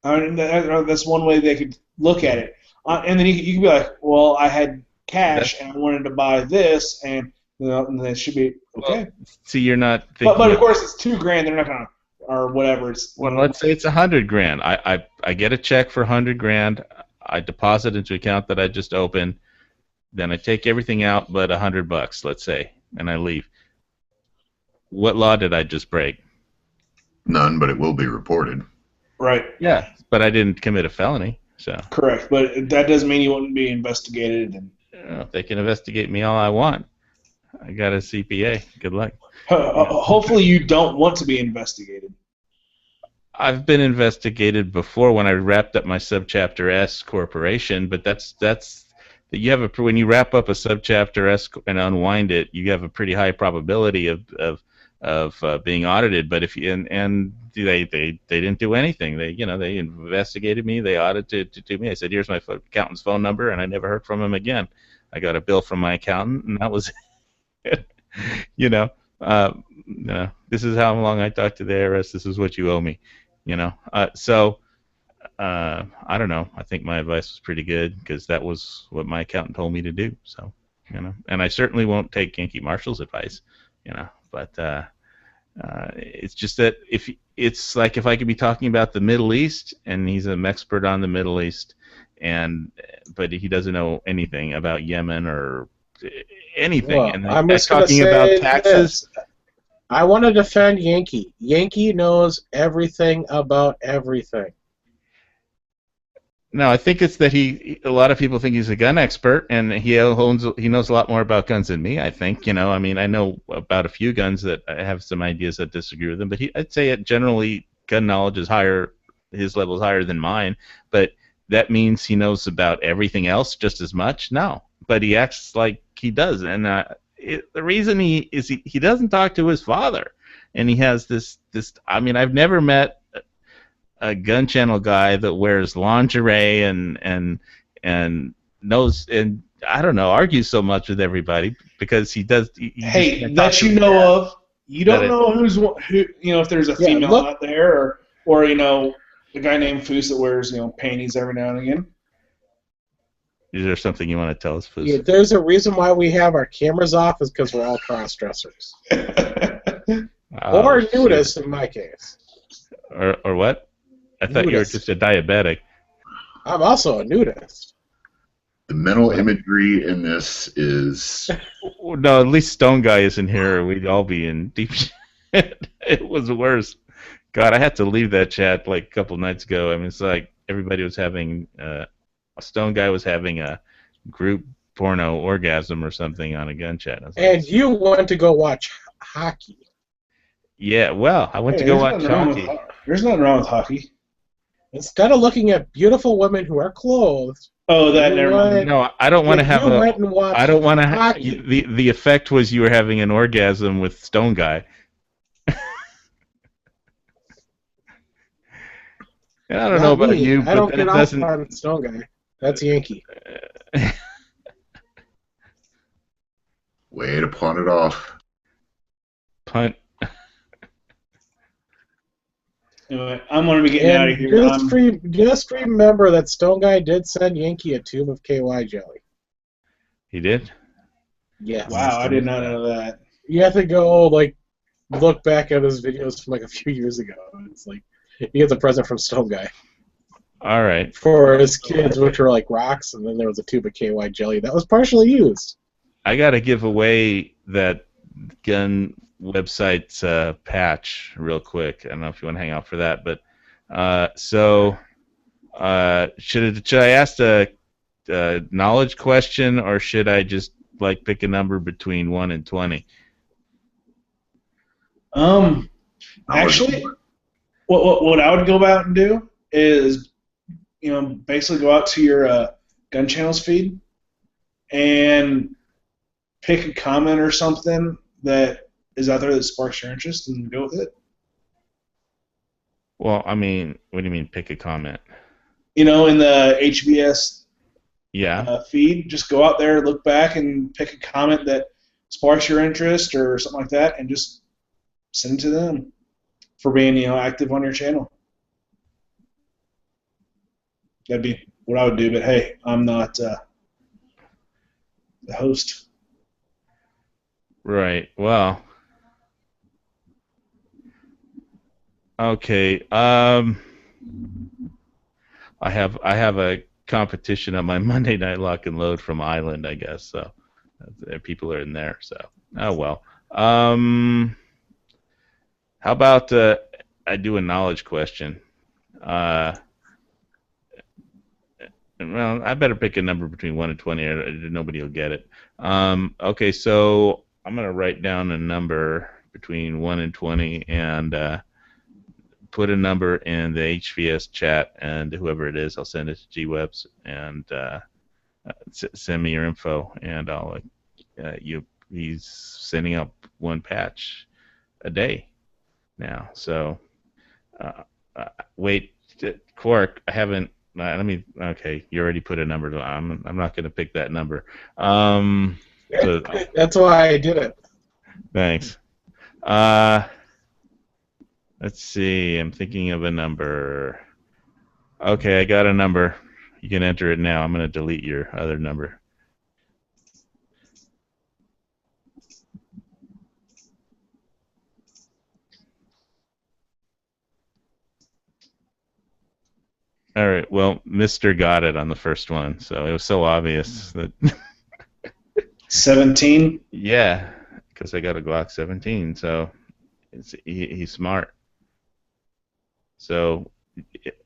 I mean, that's one way they could look at it. And then you could be like, well, I had cash and I wanted to buy this, and and that should be okay. Well, see, you're not thinking. But of course, it's $2,000. They're not gonna, or whatever. Well, let's say it's $100,000. I get a check for $100,000. I deposit into an account that I just opened. Then I take everything out but $100, let's say, and I leave. What law did I just break? None, but it will be reported. Right. Yeah, but I didn't commit a felony. So. Correct, but that doesn't mean you wouldn't be investigated. And they can investigate me all I want. I got a CPA. Good luck. Hopefully you don't want to be investigated. I've been investigated before when I wrapped up my Subchapter S corporation, but you have when you wrap up a Subchapter S and unwind it, you have a pretty high probability of being audited. But if you and they didn't do anything. They investigated me. They audited to me. I said, here's my accountant's phone number, and I never heard from him again. I got a bill from my accountant, and that was it. This is how long I talked to the IRS. This is what you owe me. So I don't know. I think my advice was pretty good because that was what my accountant told me to do. So and I certainly won't take Yankee Marshall's advice. But it's just that it's like if I could be talking about the Middle East, and he's an expert on the Middle East, but he doesn't know anything about Yemen or anything. Well, and I'm just talking about taxes. This. I want to defend Yankee. Yankee knows everything about everything. No, I think it's that a lot of people think he's a gun expert, and he knows a lot more about guns than me, I think. I mean, I know about a few guns that I have some ideas that disagree with him, but I'd say generally gun knowledge is higher, his level is higher than mine, but that means he knows about everything else just as much? No, but he acts like he does, and the reason he doesn't talk to his father, and he has this I mean, I've never met a gun channel guy that wears lingerie and knows and I don't know argues so much with everybody because he does. He Hey, just that you know of. You don't That know who if there's a female out there or a guy named Foose that wears panties every now and again. Is there something you want to tell us, Foose? Yeah, there's a reason why we have our cameras off is because we're all cross-dressers. Or nudists in my case. Or what? I thought you were just a diabetic. I'm also a nudist. The mental imagery in this is... No, at least Stone Guy isn't here. We'd all be in deep shit. It was worse. God, I had to leave that chat like a couple nights ago. I mean, it's like everybody was having... Stone Guy was having a group porno orgasm or something on a gun chat. And you went to go watch hockey. Yeah, well, I went to go watch hockey. There's nothing wrong with hockey. Instead of looking at beautiful women who are clothed... Oh, that never mind. No, I don't want to have a... I don't want to have... hockey. The effect was you were having an orgasm with Stone Guy. And I don't know about you, but I don't get off doesn't... on Stone Guy. That's Yankee. Way to pawn it off. Punt. Anyway, I'm going to be getting out of here. Just remember that Stone Guy did send Yankee a tube of KY jelly. He did? Yes. Wow, I did not know that. You have to go look back at his videos from a few years ago. It's like he gets a present from Stone Guy. All right. For his kids, which were like rocks, and then there was a tube of KY jelly that was partially used. I got to give away that gun website's patch real quick. I don't know if you want to hang out for that, but should I ask a knowledge question, or should I just pick a number between 1 and 20? Actually, what I would go out and do is basically go out to your gun channels feed and pick a comment or something that is out there that sparks your interest and go with it. Well, I mean, what do you mean pick a comment? In the HBS feed, just go out there, look back, and pick a comment that sparks your interest or something like that, and just send it to them for being active on your channel. That'd be what I would do, but hey, I'm not the host. Right. Well. Okay. I have a competition on my Monday Night Lock and Load from Island, I guess. So people are in there. So oh well. How about I do a knowledge question? Well, I better pick a number between 1 and 20, or nobody will get it. Okay, so I'm going to write down a number between 1 and 20 and put a number in the HVS chat, and whoever it is, I'll send it to GWebs, and send me your info, and I'll he's sending up one patch a day now. So wait, Quark, I haven't... Okay, you already put a number. I'm not going to pick that number. So, that's why I did it. Thanks. Let's see. I'm thinking of a number. Okay, I got a number. You can enter it now. I'm going to delete your other number. All right. Well, Mr. got it on the first one, so it was so obvious that. 17. Yeah, because I got a Glock 17, so he's smart. So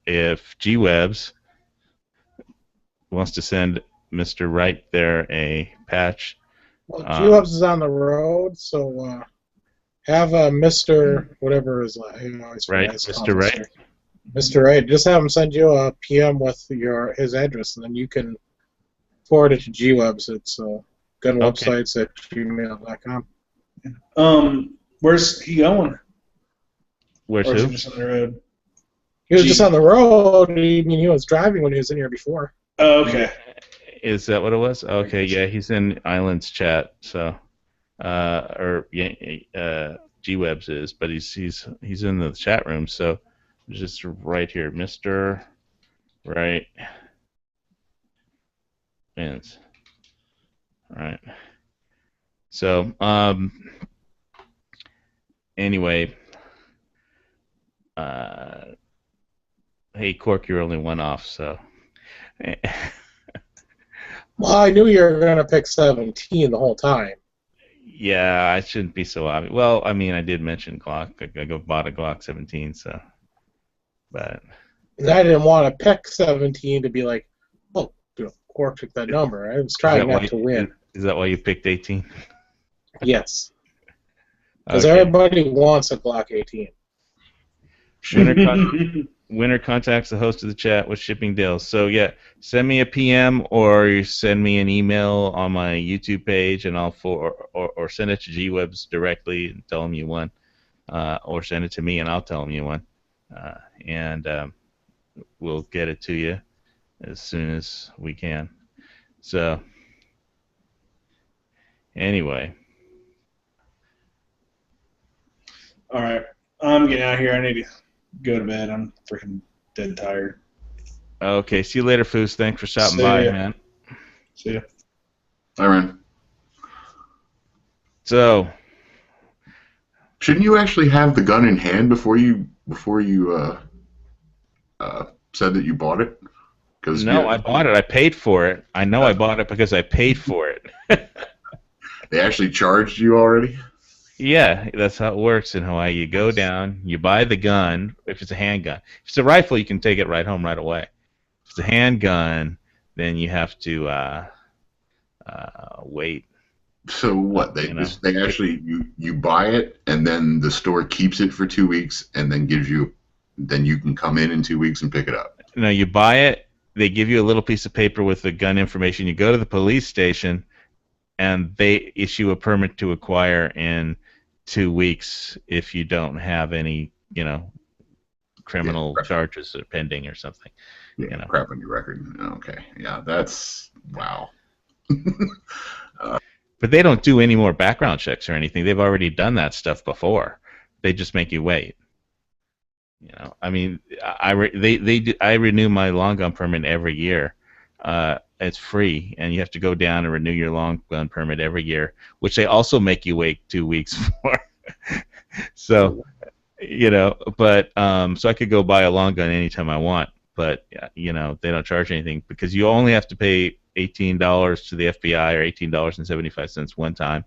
if GWebs wants to send Mr. Wright there a patch. Well, GWebs is on the road, so have Mr. whatever is right, Mr. Wright. Mr. Wright, just have him send you a PM with his address, and then you can forward it to GWebs. It's gunwebsites at gmail.com. Where's he going? Where's or is who? he just on the road? He was just on the road. He was driving when he was in here before. Oh, okay. Is that what it was? Okay, yeah, he's in Island's chat. So, G-Webs is, but he's in the chat room. So, just right here, Mr. Right. Vince. All right. So, anyway, hey, Cork, you're only one off, so. Well, I knew you were going to pick 17 the whole time. Yeah, I shouldn't be so obvious. Well, I mean, I did mention Glock. I bought a Glock 17, so. But. And I didn't want to pick 17 to be like, oh, Cork picked that number. I was trying not to win. Is that why you picked 18? Yes. Because everybody wants a Glock 18. Winner contacts the host of the chat with shipping deals. So yeah, send me a PM or you send me an email on my YouTube page, and I'll or send it to G-Webs directly and tell them you won, or send it to me and I'll tell them you won, and we'll get it to you as soon as we can. So anyway. All right, I'm getting out of here. I need to go to bed. I'm freaking dead tired. Okay, see you later, Foos. Thanks for stopping by, man. See ya. All right. So, shouldn't you actually have the gun in hand before you said that you bought it? No, I bought it. I paid for it. I know I bought it because I paid for it. They actually charged you already? Yeah, that's how it works in Hawaii. You go down, you buy the gun, if it's a handgun. If it's a rifle, you can take it right home right away. If it's a handgun, then you have to wait. So what? They actually you buy it, and then the store keeps it for 2 weeks, and then then you can come in 2 weeks and pick it up. No, you buy it. They give you a little piece of paper with the gun information. You go to the police station, and they issue a permit to acquire in 2 weeks if you don't have any, criminal charges or pending or something. Yeah, crap on your record. Okay, yeah, that's wow. But they don't do any more background checks or anything. They've already done that stuff before. They just make you wait. I mean, I renew my long gun permit every year. It's free, and you have to go down and renew your long gun permit every year, which they also make you wait 2 weeks for. So, but so I could go buy a long gun anytime I want, but they don't charge anything because you only have to pay $18 to the FBI or $18.75 one time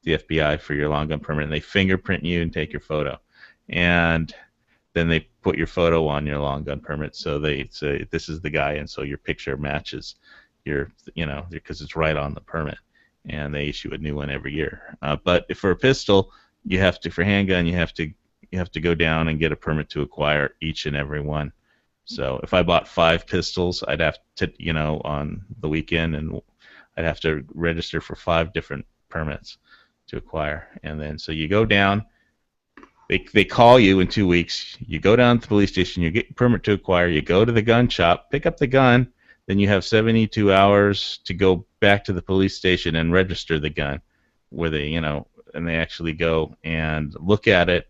to the FBI for your long gun permit, and they fingerprint you and take your photo, and then they put your photo on your long gun permit, so they say this is the guy, and so your picture matches your, because it's right on the permit, and they issue a new one every year. But for a pistol, for handgun, you have to go down and get a permit to acquire each and every one. So if I bought 5 pistols, I'd have to, on the weekend, and I'd have to register for 5 different permits to acquire, and then so you go down. They call you in 2 weeks. You go down to the police station. You get your permit to acquire. You go to the gun shop, pick up the gun. Then you have 72 hours to go back to the police station and register the gun, where they, and they actually go and look at it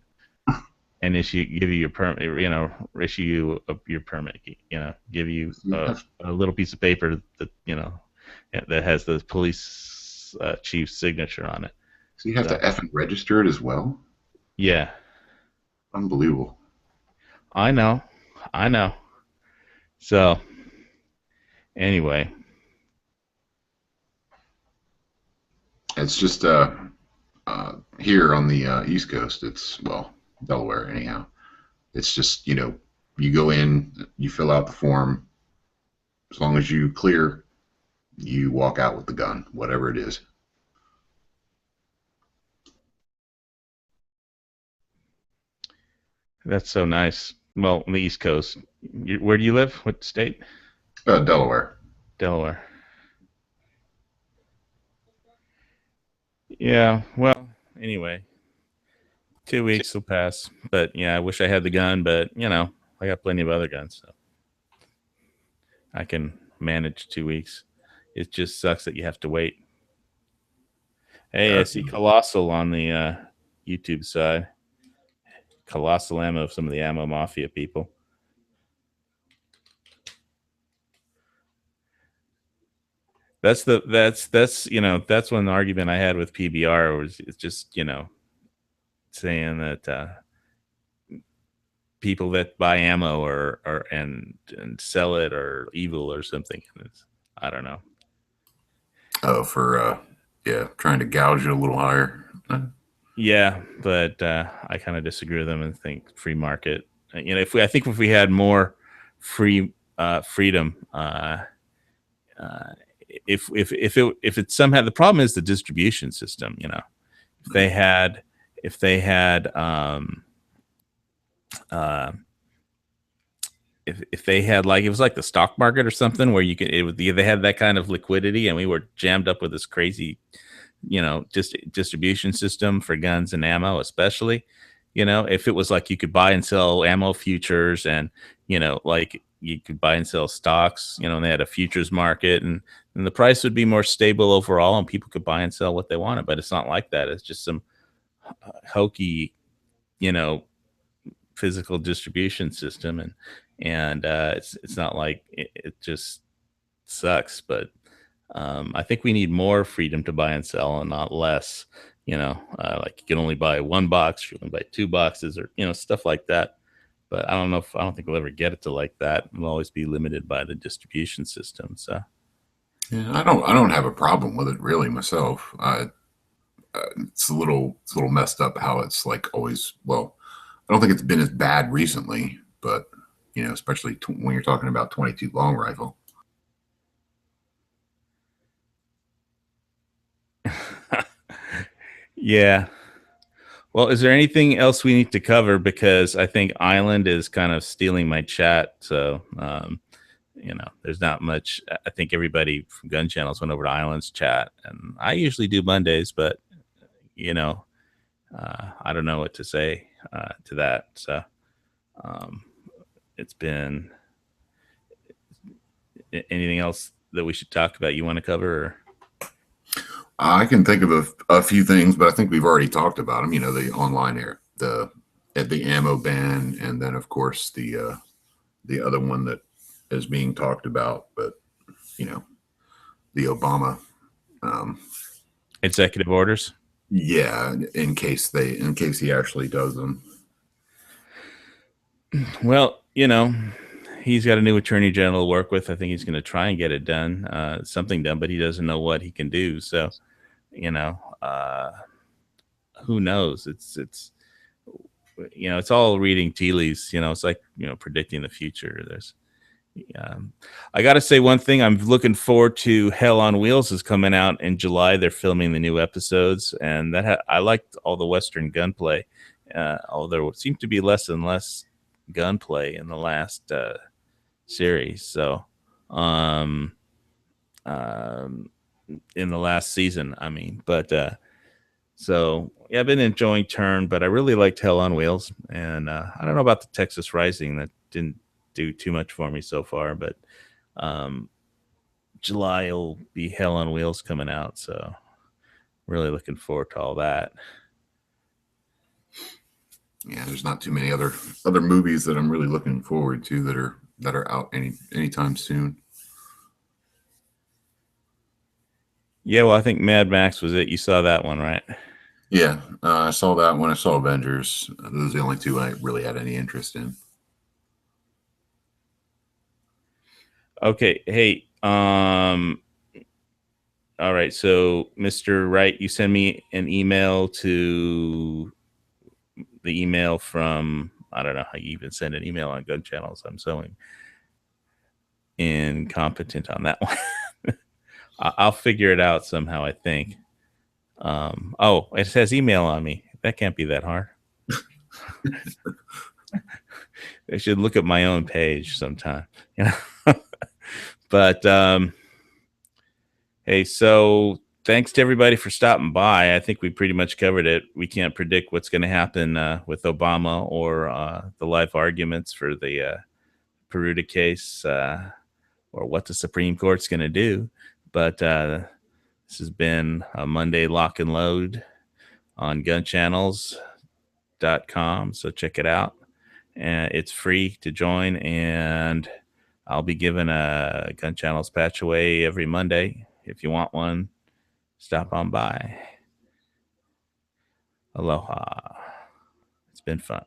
and give you your permit. Issue you your permit. Give you a little piece of paper that that has the police chief's signature on it. So you have to effing register it as well? Yeah. Unbelievable. I know. So, anyway. It's just here on the East Coast, it's, Delaware anyhow. It's just, you go in, you fill out the form. As long as you clear, you walk out with the gun, whatever it is. That's so nice. Well, on the East Coast. Where do you live? What state? Delaware. Delaware. Yeah, well, anyway. 2 weeks will pass. But, yeah, I wish I had the gun, but, I got plenty of other guns, so I can manage 2 weeks. It just sucks that you have to wait. Hey, I see Colossal on the YouTube side. Colossal Ammo, some of the Ammo Mafia people. That's one argument I had with PBR was it's just saying that people that buy ammo and sell it are evil or something. I don't know. Oh, for trying to gouge it a little higher. Yeah, but I kind of disagree with them and think free market. If we had more freedom, if it somehow, the problem is the distribution system. If they had if they had like it was like the stock market or something where they had that kind of liquidity and we were jammed up with this crazy just distribution system for guns and ammo, especially if it was like you could buy and sell ammo futures and like you could buy and sell stocks and they had a futures market and the price would be more stable overall and people could buy and sell what they wanted. But it's not like that. It's just some hokey physical distribution system and it's not like it just sucks. But I think we need more freedom to buy and sell and not less. Like you can only buy one box, you can only buy 2 boxes, or stuff like that. But I don't think we'll ever get it to like that. We'll always be limited by the distribution system. So yeah, I don't have a problem with it really myself. It's a little messed up how it's like always. Well, I don't think it's been as bad recently, but especially when you're talking about 22 long rifle. Yeah. Well, is there anything else we need to cover? Because I think Island is kind of stealing my chat. So, there's not much. I think everybody from gun channels went over to Island's chat, and I usually do Mondays, but I don't know what to say to that. So, it's been anything else that we should talk about you want to cover? Or? I can think of a few things, but I think we've already talked about them. The online the ammo ban, and then of course the other one that is being talked about. But the Obama executive orders. Yeah, in case he actually does them. Well, he's got a new attorney general to work with. I think he's going to try and get it done, something done, but he doesn't know what he can do. So, who knows? It's all reading tea leaves. It's like predicting the future. I got to say one thing. I'm looking forward to Hell on Wheels is coming out in July. They're filming the new episodes, and I liked all the Western gunplay. Although there seemed to be less and less gunplay in the last series. So, in the last season, I mean, but so yeah, I've been enjoying Turn, but I really liked Hell on Wheels, and I don't know about the Texas Rising. That didn't do too much for me so far, but July will be Hell on Wheels coming out, so really looking forward to all that. Yeah, there's not too many other movies that I'm really looking forward to that are out anytime soon. Yeah, well, I think Mad Max was it. You saw that one, right? Yeah, I saw that one. I saw Avengers. Those are the only two I really had any interest in. Okay. Hey, all right. So, Mr. Wright, you send me an email to the email from, I don't know how you even send an email on gun channels. I'm so incompetent on that one. I'll figure it out somehow, I think. Oh, it says email on me. That can't be that hard. I should look at my own page sometime. But hey, so thanks to everybody for stopping by. I think we pretty much covered it. We can't predict what's going to happen with Obama or the live arguments for the Peruta case or what the Supreme Court's going to do. But this has been a Monday Lock and Load on gunchannels.com. So check it out. It's free to join, and I'll be giving a Gun Channels patch away every Monday. If you want one, stop on by. Aloha. It's been fun.